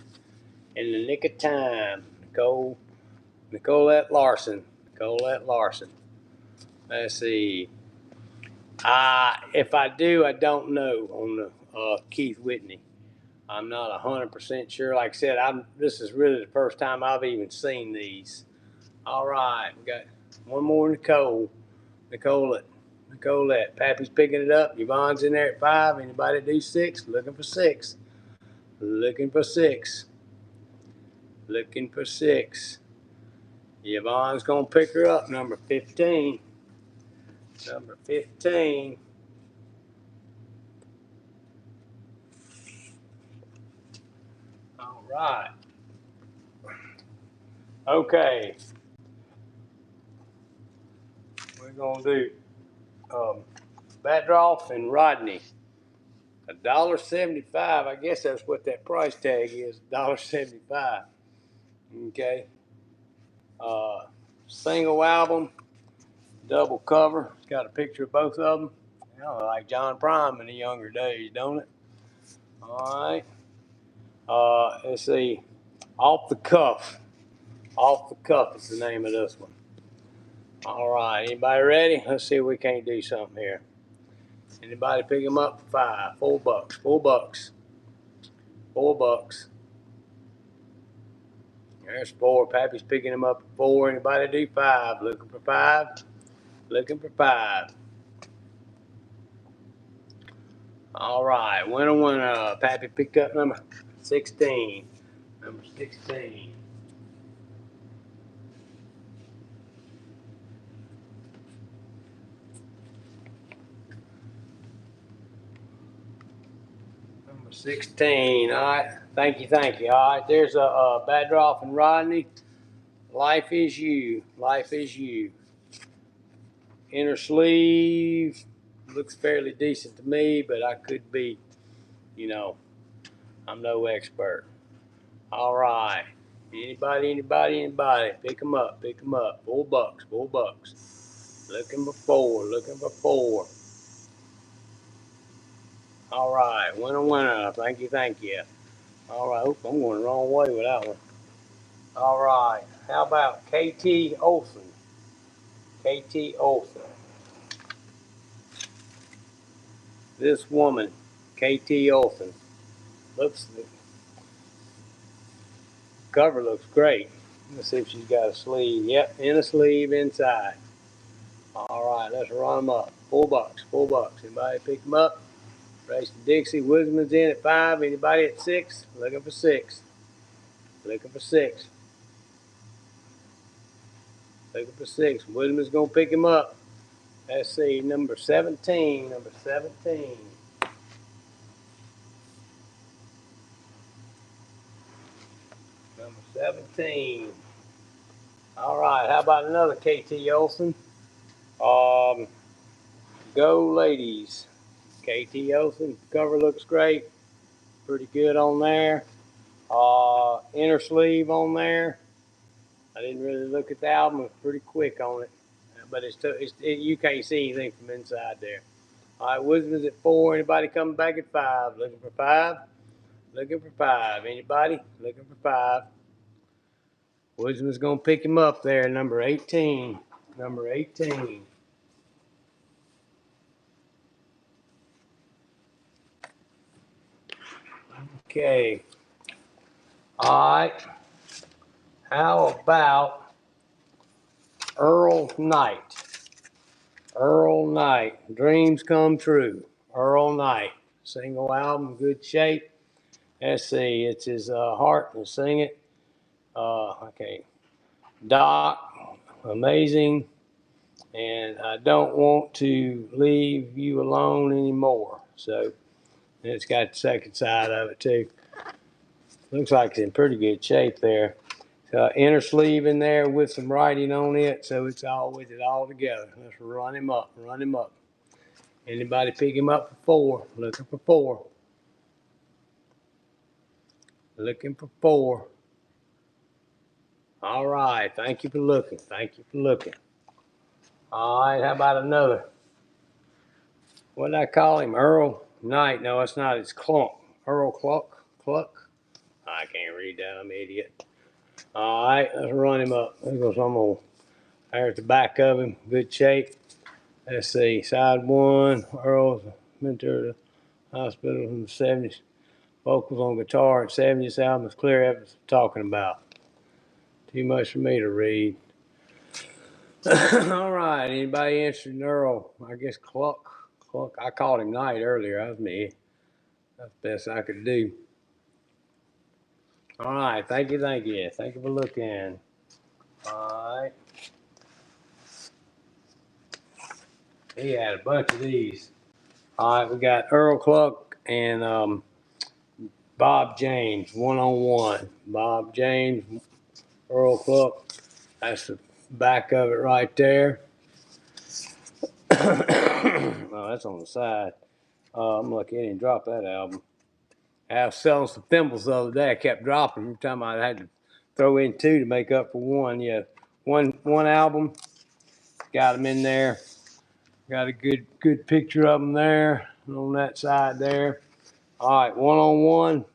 Nicolette Larson. Let's see. If I do, I don't know on the Keith Whitney. I'm not 100% sure. Like I said, this is really the first time I've even seen these. All right, we got one more Nicolette. Pappy's picking it up. Yvonne's in there at 5. Anybody do 6? Looking for 6. Yvonne's gonna pick her up. Number 15. All right. Okay. We're gonna do Batroff and Rodney. $1.75. I guess that's what that price tag is. $1.75. Okay. Single album, double cover. It's got a picture of both of them. You know, like John Prime in the younger days, don't it? All right. Let's see. Off the Cuff. Off the Cuff is the name of this one. All right. Anybody ready? Let's see if we can't do something here. Anybody pick them up for 5? $4. $4. There's 4. Pappy's picking them up at 4. Anybody do 5? Looking for 5? All right. Winner. Pappy picked up number 16. Number 16. Number 16. All right. Thank you. All right. There's a Batroff and Rodney. Life is you. Inner sleeve looks fairly decent to me, but I could be, I'm no expert. All right. Anybody? Pick them up. $4. Looking for 4. All right. Winner. Thank you. All right. Oops, I'm going the wrong way with that one. All right. How about KT Olson? This woman, KT Olson, the cover looks great. Let's see if she's got a sleeve. Yep, in a sleeve inside. All right, let's run them up. $4. Anybody pick them up? Race to Dixie. Wisman's in at 5. Anybody at 6? Looking for 6. Wisman's gonna pick him up. Let's see, number 17. Number 17. All right, how about another KT Olson? Go ladies. KT Olson, cover looks great. Pretty good on there. Inner sleeve on there. I didn't really look at the album. It's pretty quick on it, but you can't see anything from inside there. All right, Wisdom's at 4. Anybody coming back at 5? Looking for 5? Anybody? Looking for 5. Wisdom's gonna pick him up there. Number 18. Okay. All right. How about Earl Knight? Earl Knight, Dreams Come True. Earl Knight, single album, good shape. Let's see, it's his heart to sing it. Okay. Doc, amazing. And I don't want to leave you alone anymore. So it's got the second side of it too. Looks like it's in pretty good shape there. Inner sleeve in there with some writing on it, so it's all with it all together. Let's run him up, run him up. Anybody pick him up for 4? Looking for 4. Looking for 4. All right, thank you for looking. Thank you for looking. All right, how about another? What did I call him? Earl Knight. No, it's not. It's Clunk. Earl Cluck. Cluck. I can't read that. I'm an idiot. All right, let's run him up. There goes some old. There's the back of him. Good shape. Let's see. Side 1. Earl's been to the hospital in the 70s. Vocals on guitar and 70s album is clear evidence of talking about. Too much for me to read. All right. Anybody interested in Earl? I guess Cluck. Cluck. I called him Knight earlier. That was me. That's the best I could do. All right. Thank you. Thank you. Thank you for looking. All right. He had a bunch of these. All right. We got Earl Cluck and Bob James, 1-on-1. Bob James, Earl Cluck. That's the back of it right there. Oh, that's on the side. I'm lucky I didn't drop that album. I was selling some thimbles the other day. I kept dropping every time I had to throw in 2 to make up for 1. Yeah, one album. Got them in there. Got a good picture of them there on that side there. All right, 1-on-1.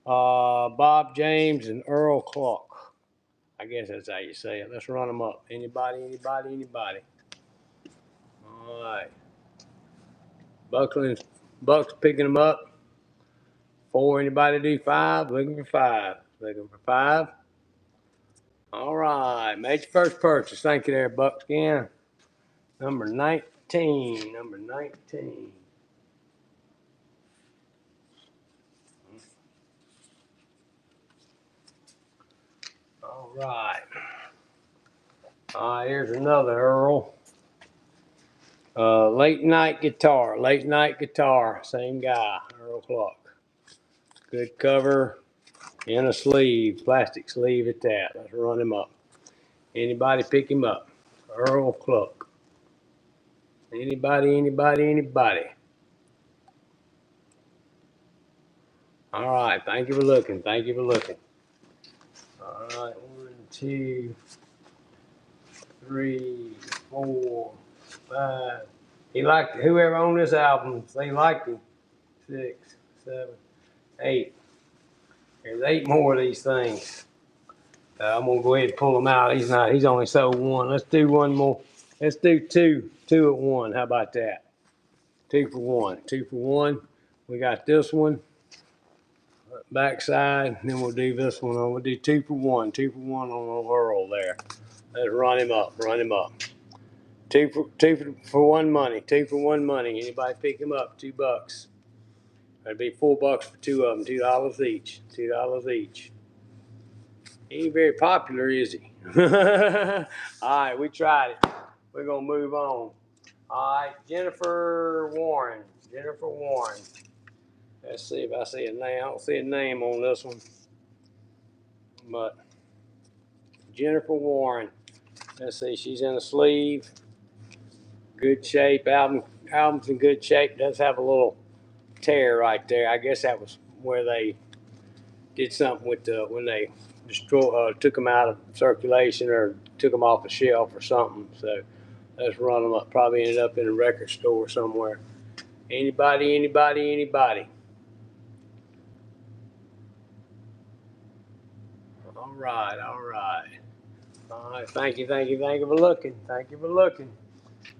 Bob James and Earl Cluck. I guess that's how you say it. Let's run them up. Anybody? All right. Buck's picking them up. 4. Anybody do 5? Looking for 5. Looking for 5. All right. Made your first purchase. Thank you there, Buckskin. Number 19. Number 19. All right. Here's another Earl. Late night guitar. Same guy, Earl Cluck. Good cover. In a sleeve, plastic sleeve at that. Let's run him up. Anybody pick him up? Earl Cluck. Anybody? All right, thank you for looking. All right, 1, 2, 3, 4, 5. He liked it. Whoever owned this album, they liked him. 6, 7, 8. There's 8 more of these things. I'm gonna go ahead and pull them out. He's only sold 1. Let's do 1 more. Let's do 2 at 1. How about that? 2 for 1. 2 for 1. We got this one. Backside. Then we'll do this one. We'll do 2 for 1. 2 for 1 on Earl there. Let's run him up. 2 for 1 money. 2 for 1 money. Anybody pick him up? $2. That'd be $4 for 2 of them. $2 each. $2 each. He ain't very popular, is he? All right, we tried it. We're gonna move on. All right, Jennifer Warren. Let's see if I see a name. I don't see a name on this one, but Jennifer Warren. Let's see. She's in a sleeve. Good shape. Album's in good shape. Does have a little tear right there. I guess that was where they did something with when they took them out of circulation or took them off the shelf or something. So let's run them up. Probably ended up in a record store somewhere. Anybody? All right. Thank you for looking.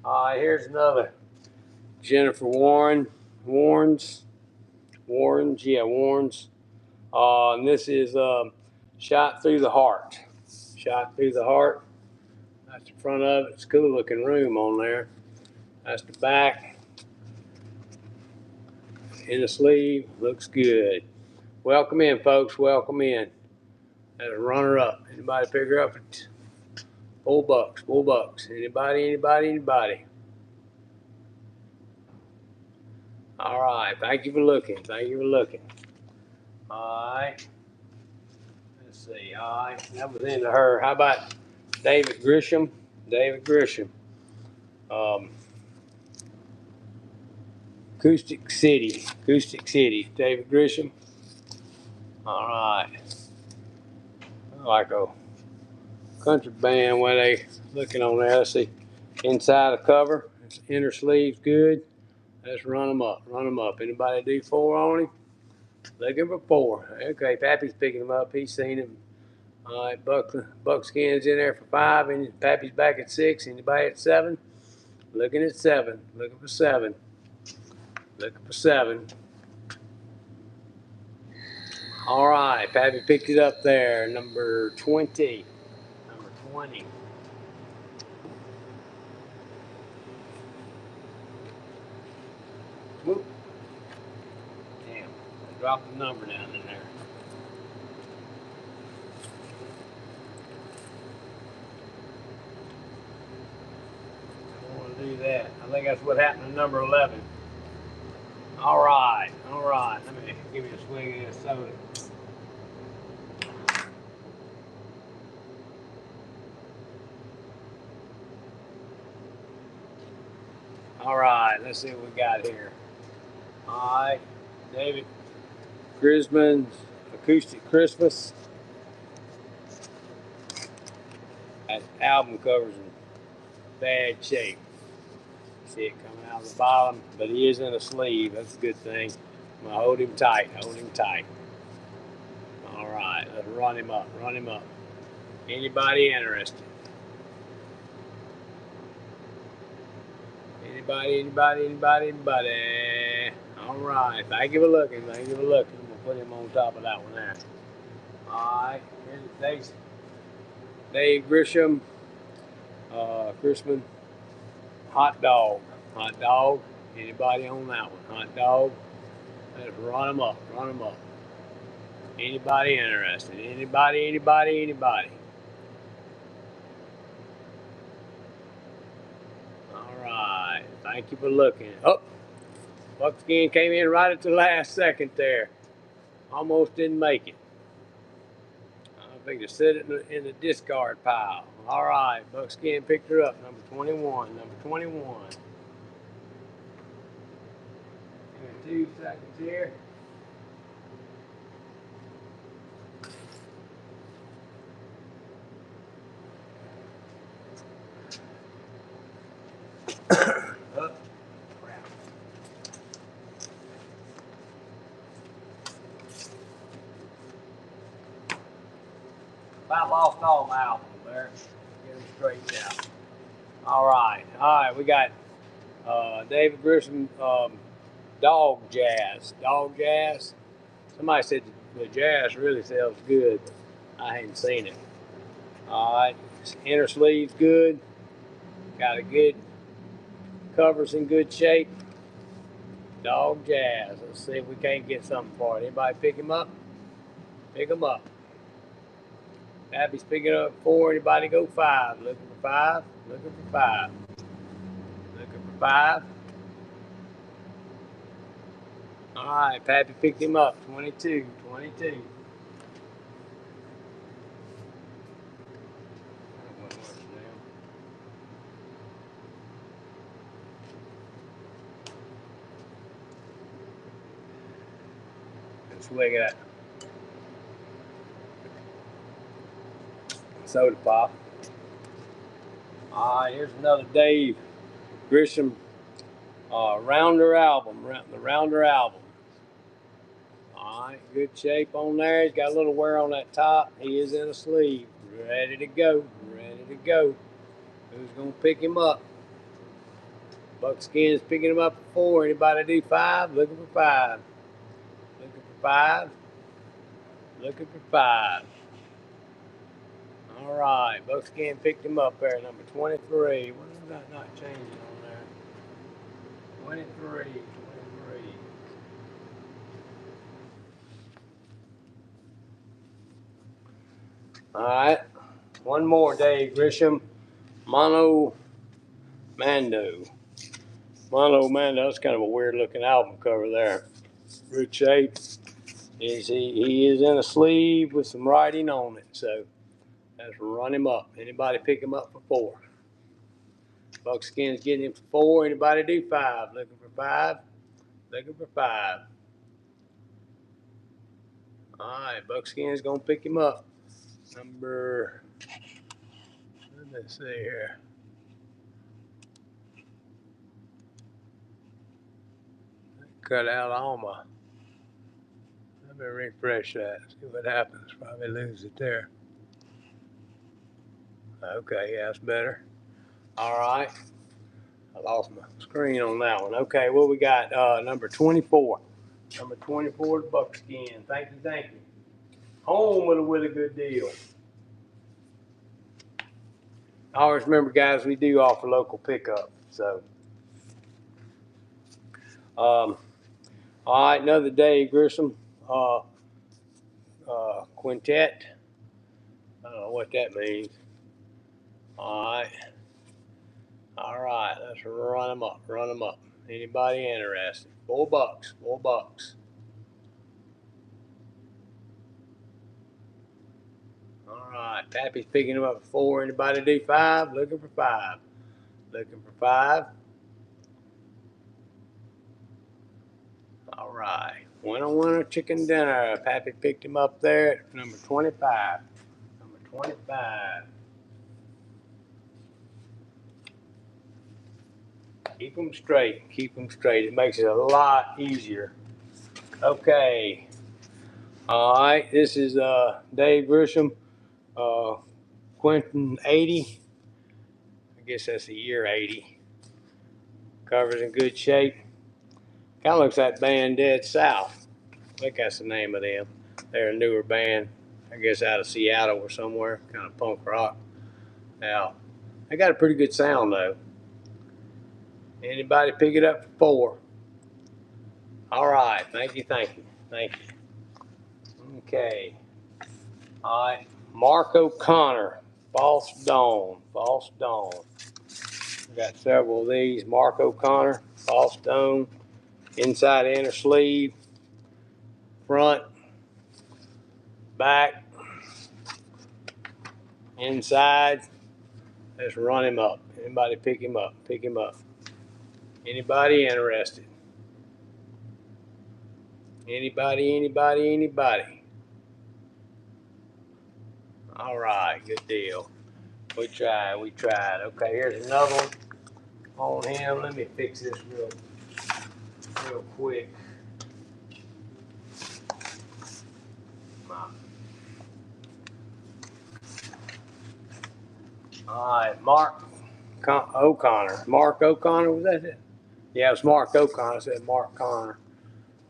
All right, here's another Jennifer Warren. Warrens. And this is Shot through the heart. Shot through the heart. That's the front of it. It's a cool looking room on there. That's the back. In the sleeve. Looks good. Welcome in, folks. Welcome in. That's a runner up. Anybody pick her up? $4. $4. Anybody? All right. Thank you for looking. All right. Let's see. All right. That was into her. How about David Grisham? Acoustic City. David Grisham. All right. Like a country band where they looking on there. Let's see. Inside the cover. Inner sleeve's good. Let's run them up. Anybody do 4 on him? Looking for 4. Okay, Pappy's picking him up. He's seen him. All right, Buckskin's in there for 5, and Pappy's back at 6. Anybody at 7? Looking at 7. Looking for 7. All right, Pappy picked it up there. Number 20. Whoop. Damn, I dropped the number down in there. Do that. I think that's what happened to number 11. All right. Let me give you a swig of this soda. All right, let's see what we got here. All right, David Grisman's Acoustic Christmas. That album cover's in bad shape. See it coming out of the bottom, but he is in a sleeve. That's a good thing. I'm gonna hold him tight. All right, let's run him up. Anybody interested? Anybody? All right, thank you for looking. I'm gonna put him on top of that one there. All right, here's Dave Grisham, Chrisman. Hot dog. Anybody on that one? Hot dog. Let's run them up. Anybody interested? Anybody? All right. Thank you for looking. Oh, Buckskin came in right at the last second there. Almost didn't make it. I think to sit it in the discard pile. All right. Buckskin picked her up. Number 21. Give me 2 seconds here. Oh, crap. About lost all my albums there. Get them straightened out. All right. We got David Grisham, Dog Jazz. Somebody said the jazz really sells good. I hadn't seen it. All right. Inner sleeve's good. Got a good covers in good shape. Dog Jazz. Let's see if we can't get something for it. Anybody pick him up? Abby's picking up 4. Anybody go 5? Looking for 5. All right, Pappy picked him up. 22. Swig of that soda pop. All right, here's another Dave Grisham Rounder album. The Rounder album. All right, good shape on there. He's got a little wear on that top. He is in a sleeve. Ready to go. Who's going to pick him up? Buckskin's picking him up at 4. Anybody do 5? Looking for 5. All right, Buckskin picked him up there, number 23. What is that not changing on there? 23, 23. All right, one more, Dave Grisham. Mono Mando. Mono Mando, that's kind of a weird looking album cover there. Good shape. He is in a sleeve with some writing on it, so let's run him up. Anybody pick him up for 4? Buckskin's getting him for 4. Anybody do 5? Looking for 5? Looking for 5. All right, Buckskin's gonna pick him up. Number, let's see here. Cut out all my. Let me refresh that. See what happens. Probably lose it there. Okay, yeah, that's better. All right. I lost my screen on that one. Okay, what we got? Number 24. Number 24 is Buckskin. Thank you, thank you. Home with a really good deal. I always remember, guys, we do offer local pickup. So, all right, another Dave Grisham quintet. I don't know what that means. All right, let's run them up, run them up. Anybody interested? $4, $4. All right, Pappy's picking them up for 4. Anybody do 5? Looking for 5. Looking for 5. All right, winner chicken dinner. Pappy picked him up there at number 25. Number 25. Keep them straight. Keep them straight. It makes it a lot easier. Okay. All right. This is Dave Grisham, Quentin 80. I guess that's the year 80. Cover's in good shape. Kind of looks like band Dead South. I think that's the name of them. They're a newer band. I guess out of Seattle or somewhere. Kind of punk rock. Now, they got a pretty good sound though. Anybody pick it up for 4? All right. Thank you, thank you, thank you. Okay. All right. Mark O'Connor, False Dawn, False Dawn. We got several of these. Mark O'Connor, False Dawn, inside inner sleeve, front, back, inside. Let's run him up. Anybody pick him up? Pick him up. Anybody interested? Anybody, anybody, anybody? All right, good deal. We tried. Okay, here's another one on him. Let me fix this real quick. All right, Mark O'Connor. Mark O'Connor, was that it? Yeah, it was Mark O'Connor. I said Mark Connor.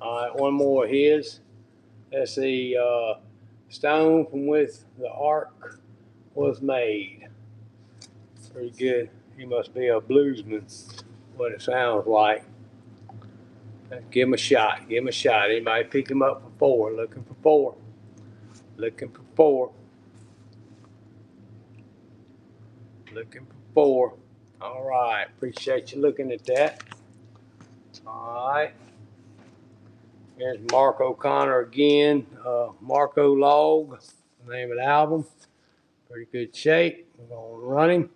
All right, one more of his. Let's see. Stone from which the ark was made. Pretty good. He must be a bluesman, what it sounds like. Give him a shot. Give him a shot. Anybody pick him up for 4? Looking for 4. Looking for 4. Looking for 4. All right. Appreciate you looking at that. All right. Here's Mark O'Connor again. Marco Log, the name of the album. Pretty good shape. We're going to run him.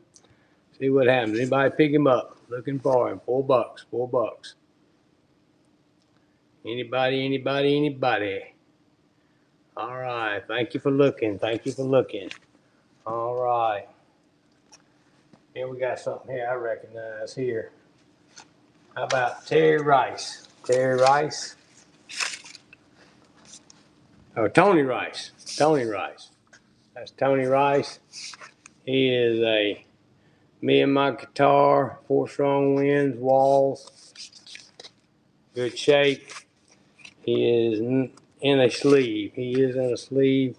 See what happens. Anybody pick him up? Looking for him. $4. $4. Anybody, anybody, anybody? All right. Thank you for looking. Thank you for looking. All right. Here we got something here I recognize here. How about Terry Rice? Terry Rice. Oh, Tony Rice. Tony Rice. That's Tony Rice. He is a Me and My Guitar, 4 Strong Winds, Walls. Good shape. He is in a sleeve. He is in a sleeve.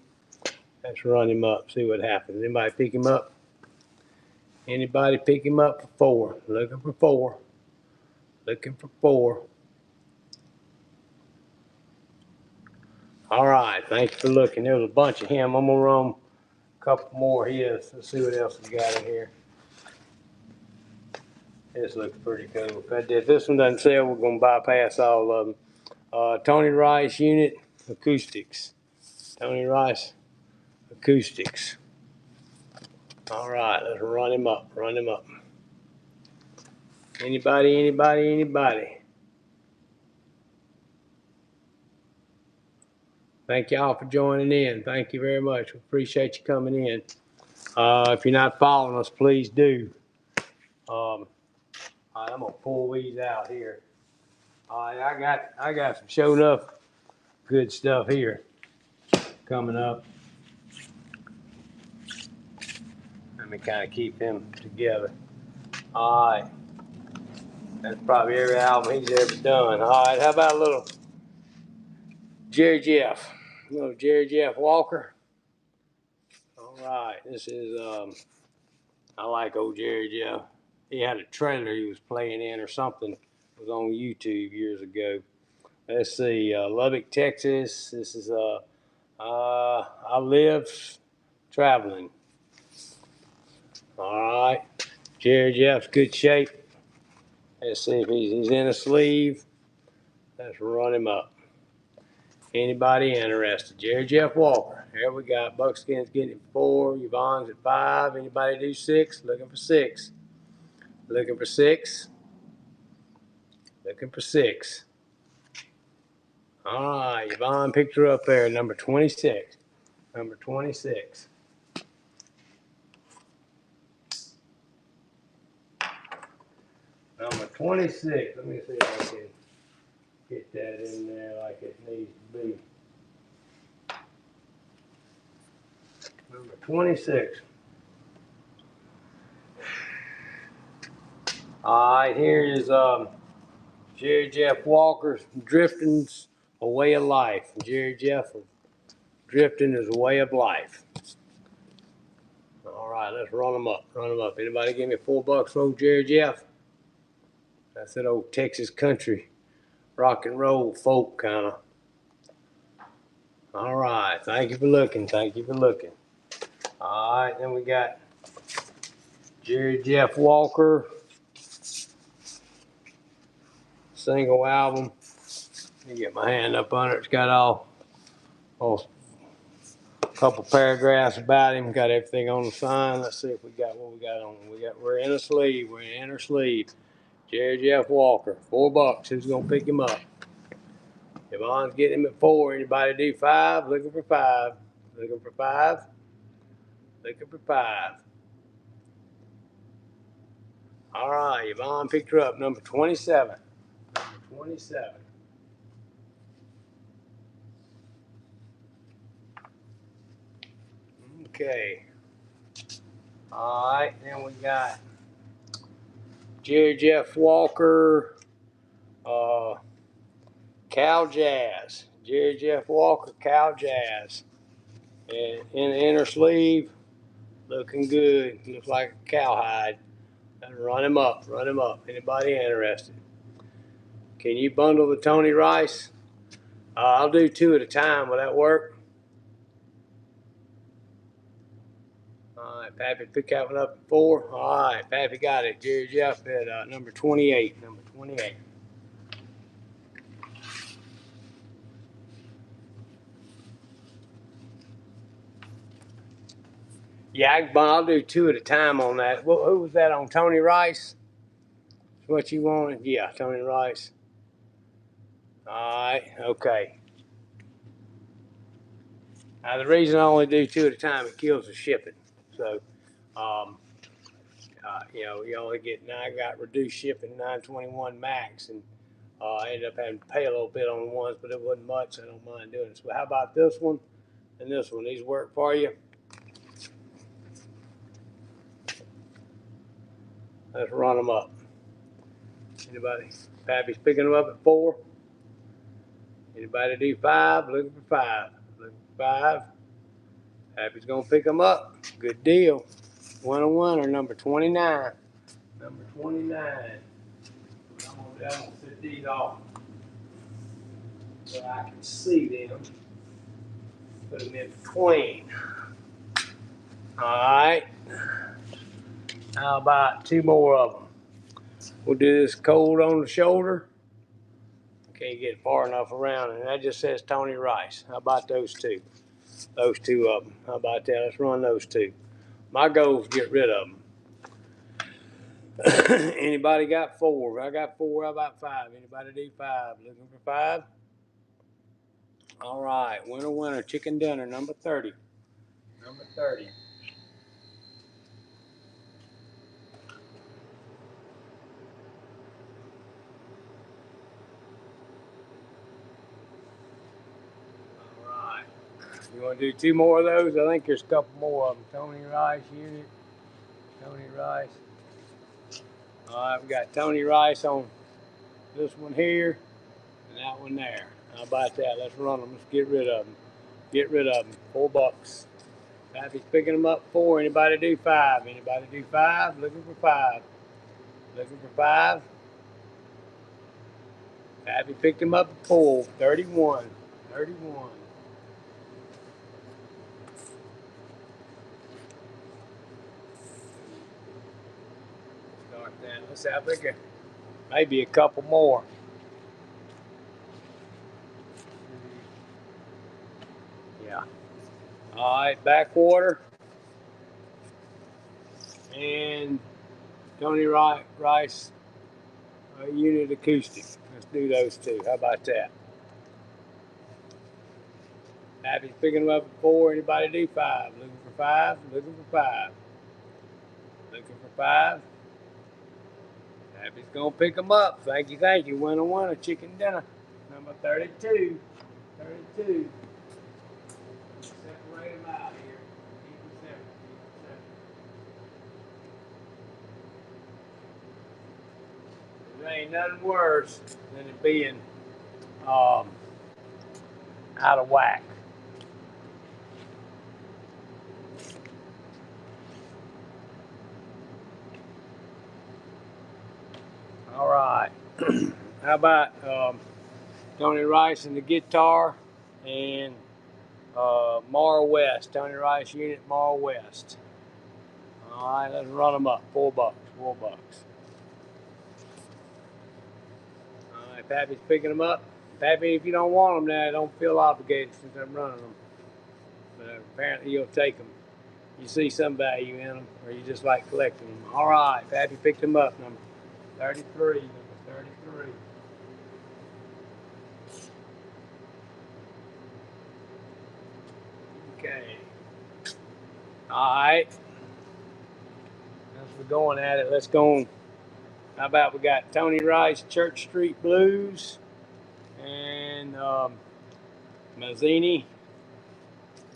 Let's run him up, see what happens. Anybody pick him up? Anybody pick him up for 4? Looking for 4. Looking for 4. All right, thank you for looking. There was a bunch of him. I'm gonna run a couple more of his. Let's see what else we got in here. This looks pretty cool. If this one doesn't sell, we're gonna bypass all of them. Tony Rice Unit Acoustics. Tony Rice Acoustics. All right, let's run him up. Run him up. Anybody, anybody, anybody? Thank y'all for joining in. Thank you very much. We appreciate you coming in. If you're not following us, please do. All right, I'm gonna pull these out here. All right, I got some show enough good stuff here coming up. Let me kind of keep them together. All right, that's probably every album he's ever done. All right, how about a little Jerry Jeff? A little Jerry Jeff Walker. All right, this is I like old Jerry Jeff. He had a trailer he was playing in or something. It was on YouTube years ago. Let's see, Lubbock, Texas. This is I live traveling. All right, Jerry Jeff's good shape. Let's see if he's in a sleeve. Let's run him up. Anybody interested? Jerry Jeff Walker. Here we got. Buckskin's getting it 4. Yvonne's at 5. Anybody do 6? Looking for 6. Looking for 6. Looking for 6. All right, Yvonne picked her up there, number 26. Number 26. Number 26. Let me see if I can get that in there like it needs to be. Number 26. All right, here is Jerry Jeff Walker's Drifting's a Way of Life. Jerry Jeff, drifting is a way of life. All right, let's run them up. Run them up. Anybody give me $4 for old Jerry Jeff? That's that old Texas country rock and roll folk kind of. All right, thank you for looking. Thank you for looking. All right, then we got Jerry Jeff Walker single album. Let me get my hand up under it. It's got a couple paragraphs about him. Got everything on the sign. Let's see if we got what we got on. We're in a sleeve. We're in an inner sleeve. Jerry Jeff Walker, $4. Who's gonna pick him up? Yvonne's getting him at 4. Anybody do 5? Looking for 5. Looking for 5. Looking for 5. All right, Yvonne picked her up, number 27. Number 27. Okay. All right, then we got Jerry Jeff Walker, Cal Jazz. Jerry Jeff Walker, Cal Jazz. And in the inner sleeve, looking good. Looks like a cowhide. Run him up, run him up. Anybody interested? Can you bundle the Tony Rice? I'll do 2 at a time. Will that work? All right, Pappy, pick that one up at 4. All right, Pappy got it. Jerry Jeff at number 28. Number 28. Yeah, I'll do 2 at a time on that. Who was that on? Tony Rice? What you wanted? Yeah, Tony Rice. All right, okay. Now, the reason I only do 2 at a time, it kills the shipping. So, you only get, now I got reduced shipping, 921 max, and I ended up having to pay a little bit on the ones, but it wasn't much. So I don't mind doing it. So, how about this one and this one? These work for you? Let's run them up. Anybody? Pappy's picking them up at 4. Anybody do 5? Looking for 5. Looking for 5. Happy's gonna pick them up. Good deal. 101 or number 29. Number 29. I'm gonna set these off so I can see them. Put them in between. Alright. How about two more of them? We'll do this cold on the shoulder. Can't get far enough around, and that just says Tony Rice. How about those two? Those two of them. How about that? Let's run those two. My goal is to get rid of them. Anybody got four? I got four. How about five? Anybody do five? Looking for five? All right. Winner, chicken dinner, number 30. Number 30. All right. You want to do two more of those? I think there's a couple more of them. Tony Rice unit. Tony Rice. All right. We got Tony Rice on this one here and that one there. How about that? Let's run them. Let's get rid of them. Get rid of them. $4. Happy's picking them up. 4. Anybody do 5? Anybody do 5? Looking for 5. Looking for 5. Happy picked him up at 4. 31. 31. Start that. Let's have maybe a couple more. Yeah. All right, backwater. And Tony Rice unit acoustic. Let's do those two. How about that? Happy's picking them up at 4. Anybody do 5? Looking for 5? Looking for 5. Looking for 5. Happy's gonna pick them up. Thank you, thank you. Winner, chicken dinner. Number 32. 32. Separate them out here. Keep them separate. Keep them separate. There ain't nothing worse than it being out of whack. All right. How about Tony Rice and the guitar and Mar West? Tony Rice unit, Mar West. All right, let's run them up. $4. $4. All right, Pappy's picking them up. Pappy, if you don't want them now, don't feel obligated since I'm running them. But apparently you'll take them. You see some value in them, or you just like collecting them. All right, Pappy picked them up. Number 33. Number 33. Okay. All right. As we're going at it, let's go on. How about we got Tony Rice, Church Street Blues, and Mazzini.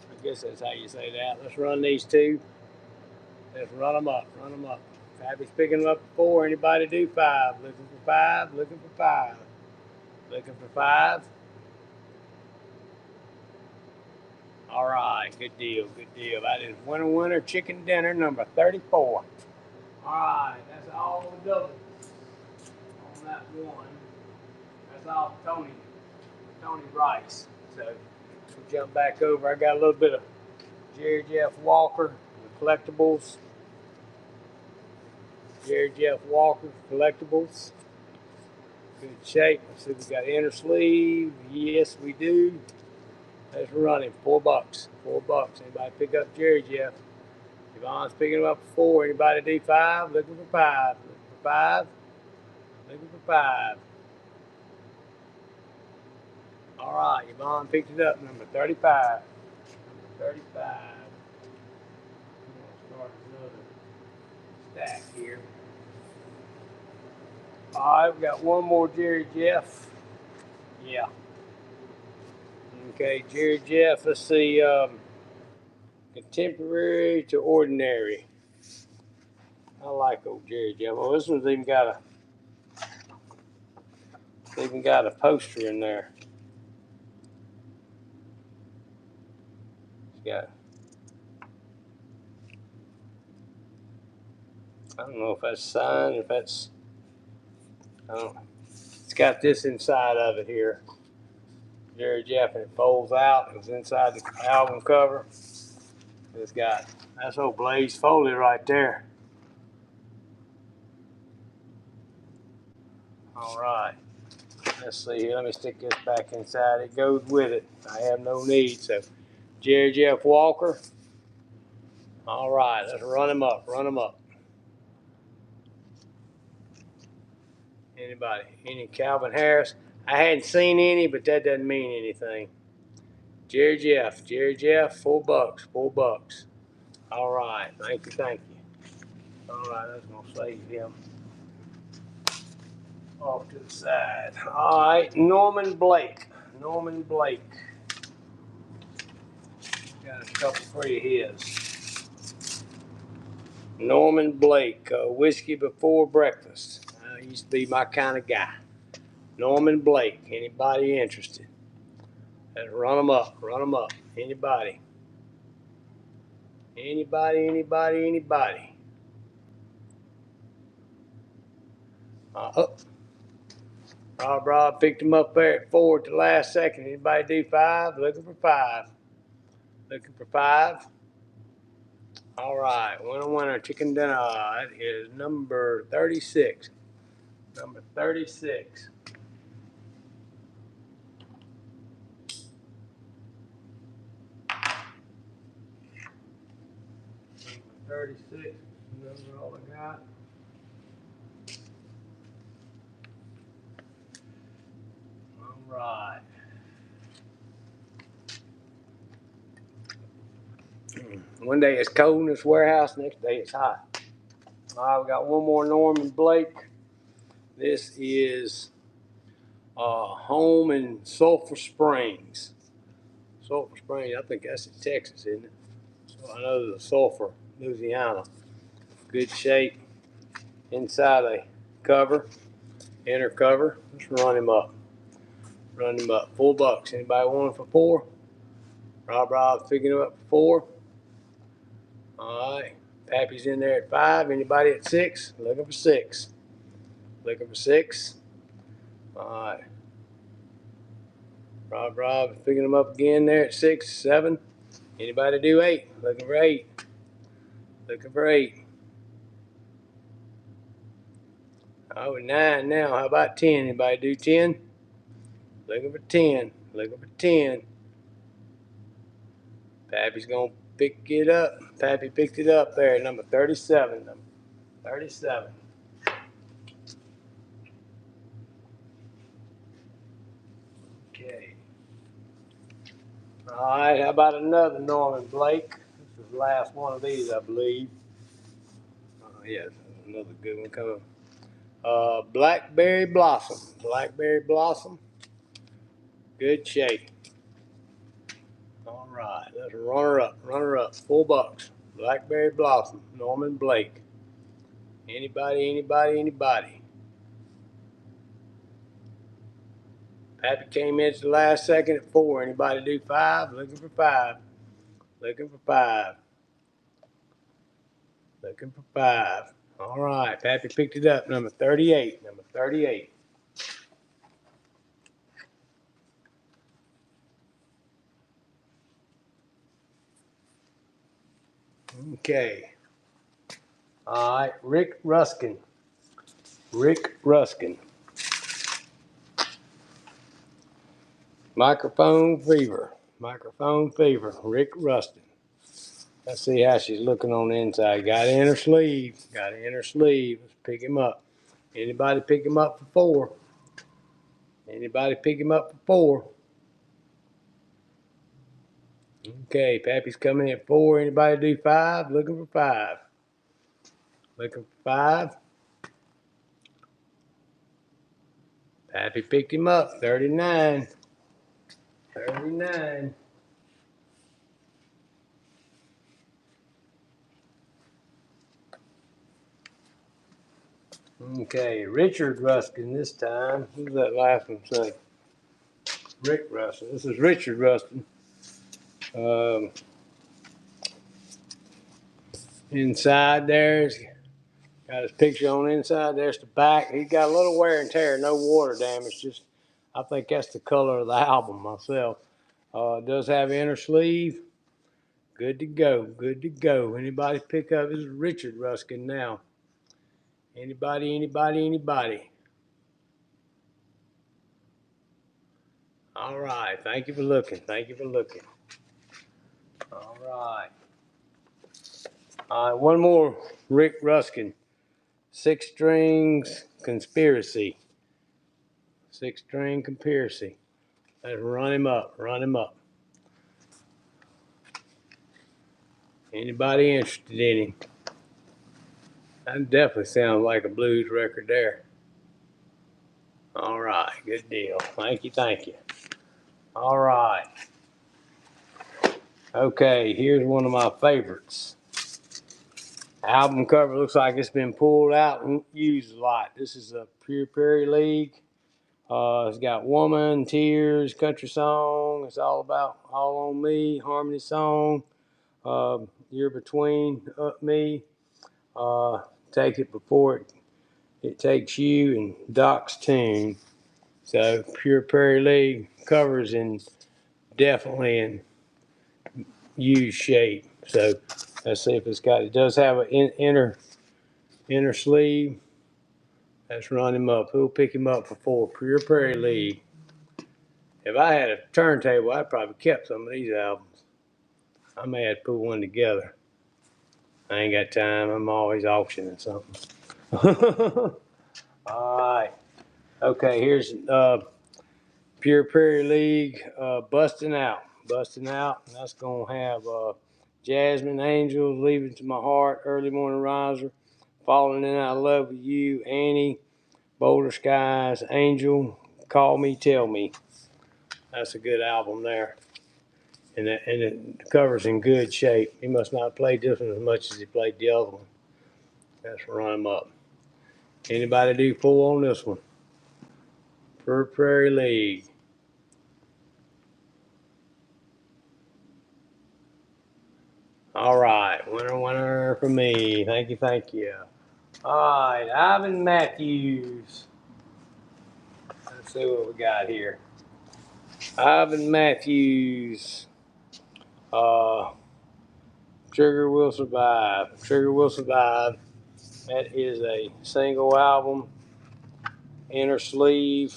I guess that's how you say that. Let's run these two. Let's run them up. Run them up. Fabby's picking them up at 4. Anybody do 5? Looking for 5. Looking for 5. Looking for 5. All right, good deal, good deal. That is winner, chicken dinner, number 34. All right, that's all the doubles on that one. That's all Tony Rice. So we'll jump back over. I got a little bit of Jerry Jeff Walker, the collectibles. Jerry Jeff Walker, collectibles. Good shape. Let's see if we got inner sleeve. Yes, we do. Let's run him. $4. $4. Anybody pick up Jerry Jeff? Yvonne's picking him up for 4. Anybody do 5? Looking for 5. Looking for 5. Looking for 5. All right, Yvonne picked it up. Number 35. Number 35. I'm going to start another stack here. All right, we got one more Jerry Jeff. Yeah. Okay, Jerry Jeff. Let's see. Contemporary to ordinary. I like old Jerry Jeff. Well, this one's even got a poster in there. It's got don't know if that's sign, if that's, I don't know. It's got this inside of it here. Jerry Jeff, and it folds out. It's inside the album cover. It's got, that's old Blaze Foley right there. All right. Let's see here. Let me stick this back inside. It goes with it. I have no need. So, Jerry Jeff Walker. All right. Let's run him up. Run him up. Anybody? Any Calvin Harris? I hadn't seen any, but that doesn't mean anything. Jerry Jeff. Jerry Jeff. $4. $4. All right. Thank you. Thank you. All right. That's going to save him. Off to the side. All right. Norman Blake. Norman Blake. Got a couple for you his. Norman Blake, Whiskey Before Breakfast. Used to be my kind of guy. Norman Blake, anybody interested? Let's run them up, run them up. Anybody? Anybody, anybody, anybody? Rob picked him up there at 4 at the last second. Anybody do 5? Looking for 5. Looking for 5. All right, winner, chicken dinner. That is number 36. Number 36. Number 36. That's all I got. All right. One day it's cold in this warehouse, next day it's hot. All right, we got one more Norman Blake. This is home in Sulphur Springs. Sulphur Springs, I think that's in Texas, isn't it? So I know the Sulphur, Louisiana. Good shape. Inside a cover, inner cover. Let's run him up. Run him up. $4. Anybody want him for 4? Rob's picking him up for 4. All right. Pappy's in there at 5. Anybody at 6? Looking for 6. Looking for 6. All right. Rob picking them up again there at 6, 7. Anybody do 8? Looking for 8. Looking for 8. Oh, 9 now. How about 10? Anybody do 10? Looking for 10. Looking for 10. Pappy's going to pick it up. Pappy picked it up there, number 37. Number 37. Okay. All right, how about another Norman Blake? This is the last one of these, I believe. Yes, another good one coming. Blackberry Blossom. Blackberry Blossom. Good shape. All right, let's run her up. Run her up. $4. Blackberry Blossom. Norman Blake. Anybody, anybody, anybody? Pappy came in at the last second at 4. Anybody do 5? Looking for 5. Looking for 5. Looking for 5. All right, Pappy picked it up. Number 38. Number 38. Okay. All right, Rick Ruskin. Rick Ruskin. Microphone Fever. Microphone Fever. Rick Ruskin. Let's see how she's looking on the inside. Got it in her sleeve. Got it in her sleeve. Let's pick him up. Anybody pick him up for 4? Anybody pick him up for 4? Okay, Pappy's coming in at 4. Anybody do 5? Looking for 5. Looking for 5. Pappy picked him up. 39. 39. Okay, Richard Ruskin this time. Who's that last one say? Rick Ruskin. This is Richard Ruskin. Inside there's Got his picture on the inside. There's the back. He's got a little wear and tear, no water damage. Just, I think that's the color of the album myself. It does have inner sleeve. Good to go. Good to go. Anybody pick up? This is Richard Ruskin now. Anybody, anybody, anybody. All right. Thank you for looking. Thank you for looking. All right. All right. One more Rick Ruskin. Six Strings Conspiracy. Six String Conspiracy. Let's run him up. Run him up. Anybody interested in him? That definitely sounds like a blues record there. All right. Good deal. Thank you. Thank you. All right. Okay, here's one of my favorites. Album cover looks like it's been pulled out and used a lot. This is a Pure Prairie League. It's got Woman, Tears, Country Song. It's all about All on Me, Harmony Song. You're Between Me. Take It Before It Takes You, and Doc's Tune. So Pure Prairie League covers in definitely in used shape. So let's see if it's got. It does have an inner sleeve. Let's run him up. Who'll pick him up for Pure Prairie League? If I had a turntable, I'd probably kept some of these albums. I may have to put one together. I ain't got time. I'm always auctioning something. All right. Okay, here's Pure Prairie League Busting Out. Busting Out. And that's going to have Jasmine Angels, Leaving to My Heart, Early Morning Riser, Falling in Out of Love with You, Annie, Boulder Skies, Angel, Call Me, Tell Me. That's a good album there. And the cover's in good shape. He must not have played this one as much as he played the other one. Let's run him up. Anybody do full on this one? Pure Prairie League. All right, winner for me. Thank you, thank you. All right, Ivan Matthews. Let's see what we got here. Ivan Matthews. Sugar Will Survive. Sugar Will Survive. That is a single album. Inner sleeve.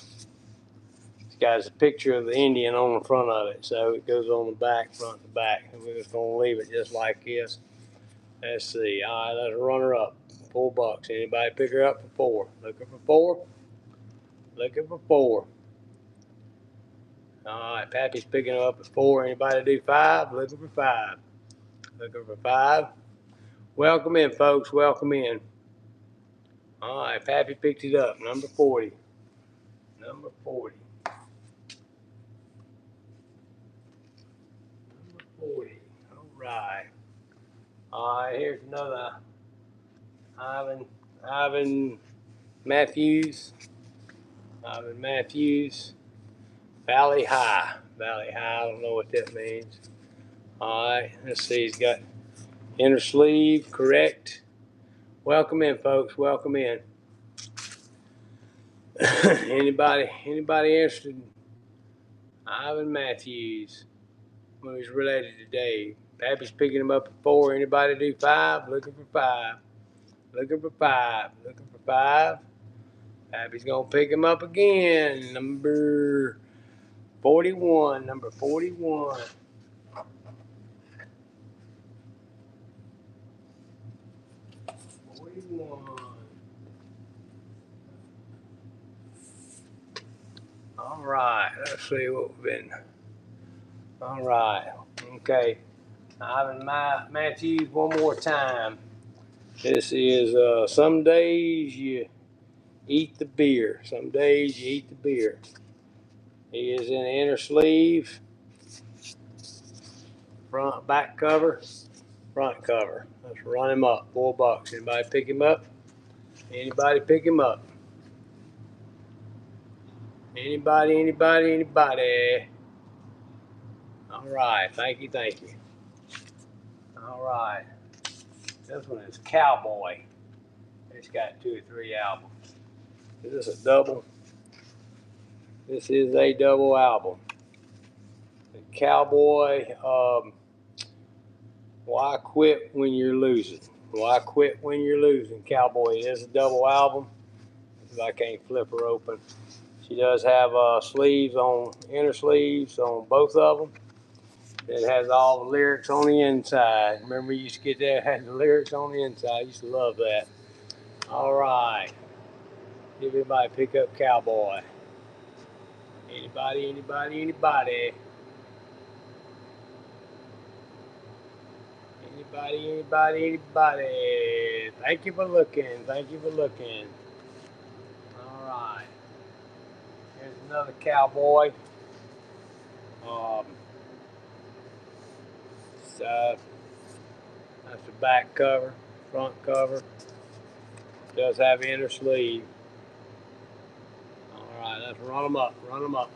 It's got a picture of the Indian on the front of it, so it goes on the back, front to back. And we're just gonna leave it just like this. Let's see. All right, let's run her up. $4. Anybody pick her up for 4? Looking for 4? Looking for 4. All right, Pappy's picking her up at 4. Anybody do 5? Looking for 5. Looking for 5. Welcome in, folks. Welcome in. All right, Pappy picked it up. Number 40. Number 40. Number 40. All right. All right, here's another Ivan Matthews. Ivan Matthews. Valley High. Valley High, I don't know what that means. All right, let's see. He's got inner sleeve, correct. Welcome in, folks. Welcome in. Anybody interested in Ivan Matthews? Well, he's related to Dave. Pappy's picking him up at 4. Anybody do 5? Looking for 5. Looking for 5. Looking for 5. Pappy's gonna pick him up again. Number 41. Number 41. 41. All right. Let's see what we've been. All right. Okay. Ivan Matthews one more time. This is Some Days You Eat the Beer. Some Days You Eat the Beer. He is in the inner sleeve, back cover, front cover. Let's run him up. $4. Anybody pick him up? Anybody pick him up? Anybody? All right. Thank you. All right. This one is Cowboy. It's got 2 or 3 albums. Is this a double? This is a double album. The Cowboy, Why Quit When You're Losing? Why Quit When You're Losing? Cowboy. It is a double album. I can't flip her open. She does have sleeves on, inner sleeves on both of them. It has all the lyrics on the inside. Remember, you used to get that, it had the lyrics on the inside. I used to love that. All right. Everybody pick up Cowboy. Anybody, anybody, anybody. Anybody, anybody, anybody. Thank you for looking. Thank you for looking. All right. Here's another Cowboy. So that's the back cover, front cover. It does have inner sleeve. All right, let's run them up, run them up.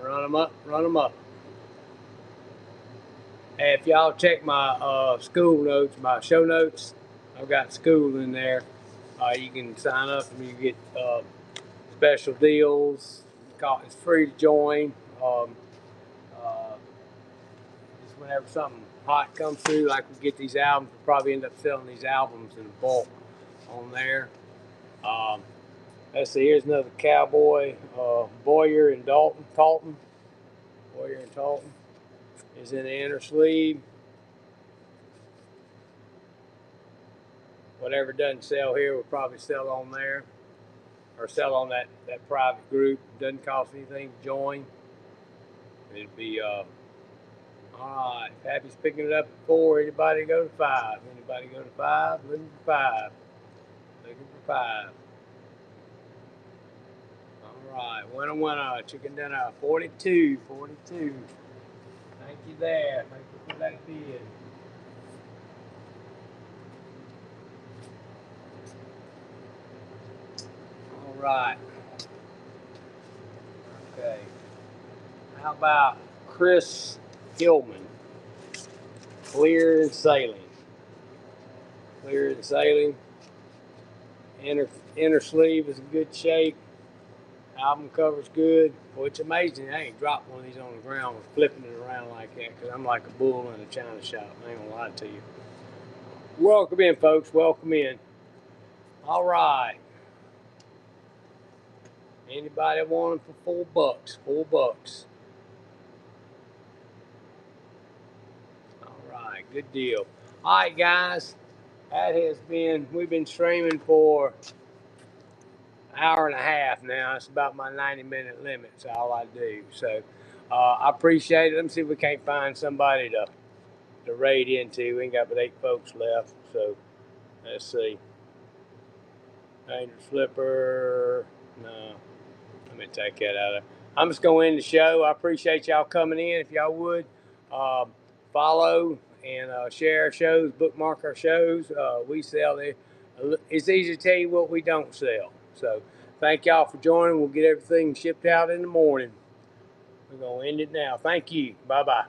Run them up, run them up. Hey, if y'all check my school notes, my show notes, I've got school in there. You can sign up and you get special deals. It's free to join. Just whenever something hot comes through, like we get these albums, we'll probably end up selling these albums in bulk on there. Let's see, here's another Cowboy, Boyer and Talton. Boyer and Talton is in the inner sleeve. Whatever doesn't sell here will probably sell on there, or sell on that private group. Doesn't cost anything to join. It'll be all right. Pappy's picking it up at 4. Anybody go to 5? Anybody go to 5? Looking for 5. Looking for 5. All right, winner, chicken dinner, 42. Thank you there. Thank you for that bid. All right. Okay. How about Chris Hillman? Clear and Sailing. Clear and Sailing. Inner sleeve is in good shape. Album cover's good. Well, it's amazing I ain't dropped one of these on the ground with flipping it around like that, because I'm like a bull in a china shop. I ain't gonna lie to you. Welcome in, folks. Welcome in. All right. Anybody want them for $4? $4. All right, good deal. All right, guys. We've been streaming for an hour and a half now. That's about my 90-minute limit. That's all I do. So I appreciate it. Let me see if we can't find somebody to raid into. We ain't got but 8 folks left. So let's see. Angel Flipper. No. Let me take that out of there. I'm just going to end the show. I appreciate y'all coming in. If y'all would, follow and share our shows, bookmark our shows. We sell there. It's easy to tell you what we don't sell. So thank y'all for joining. We'll get everything shipped out in the morning. We're going to end it now. Thank you. Bye-bye.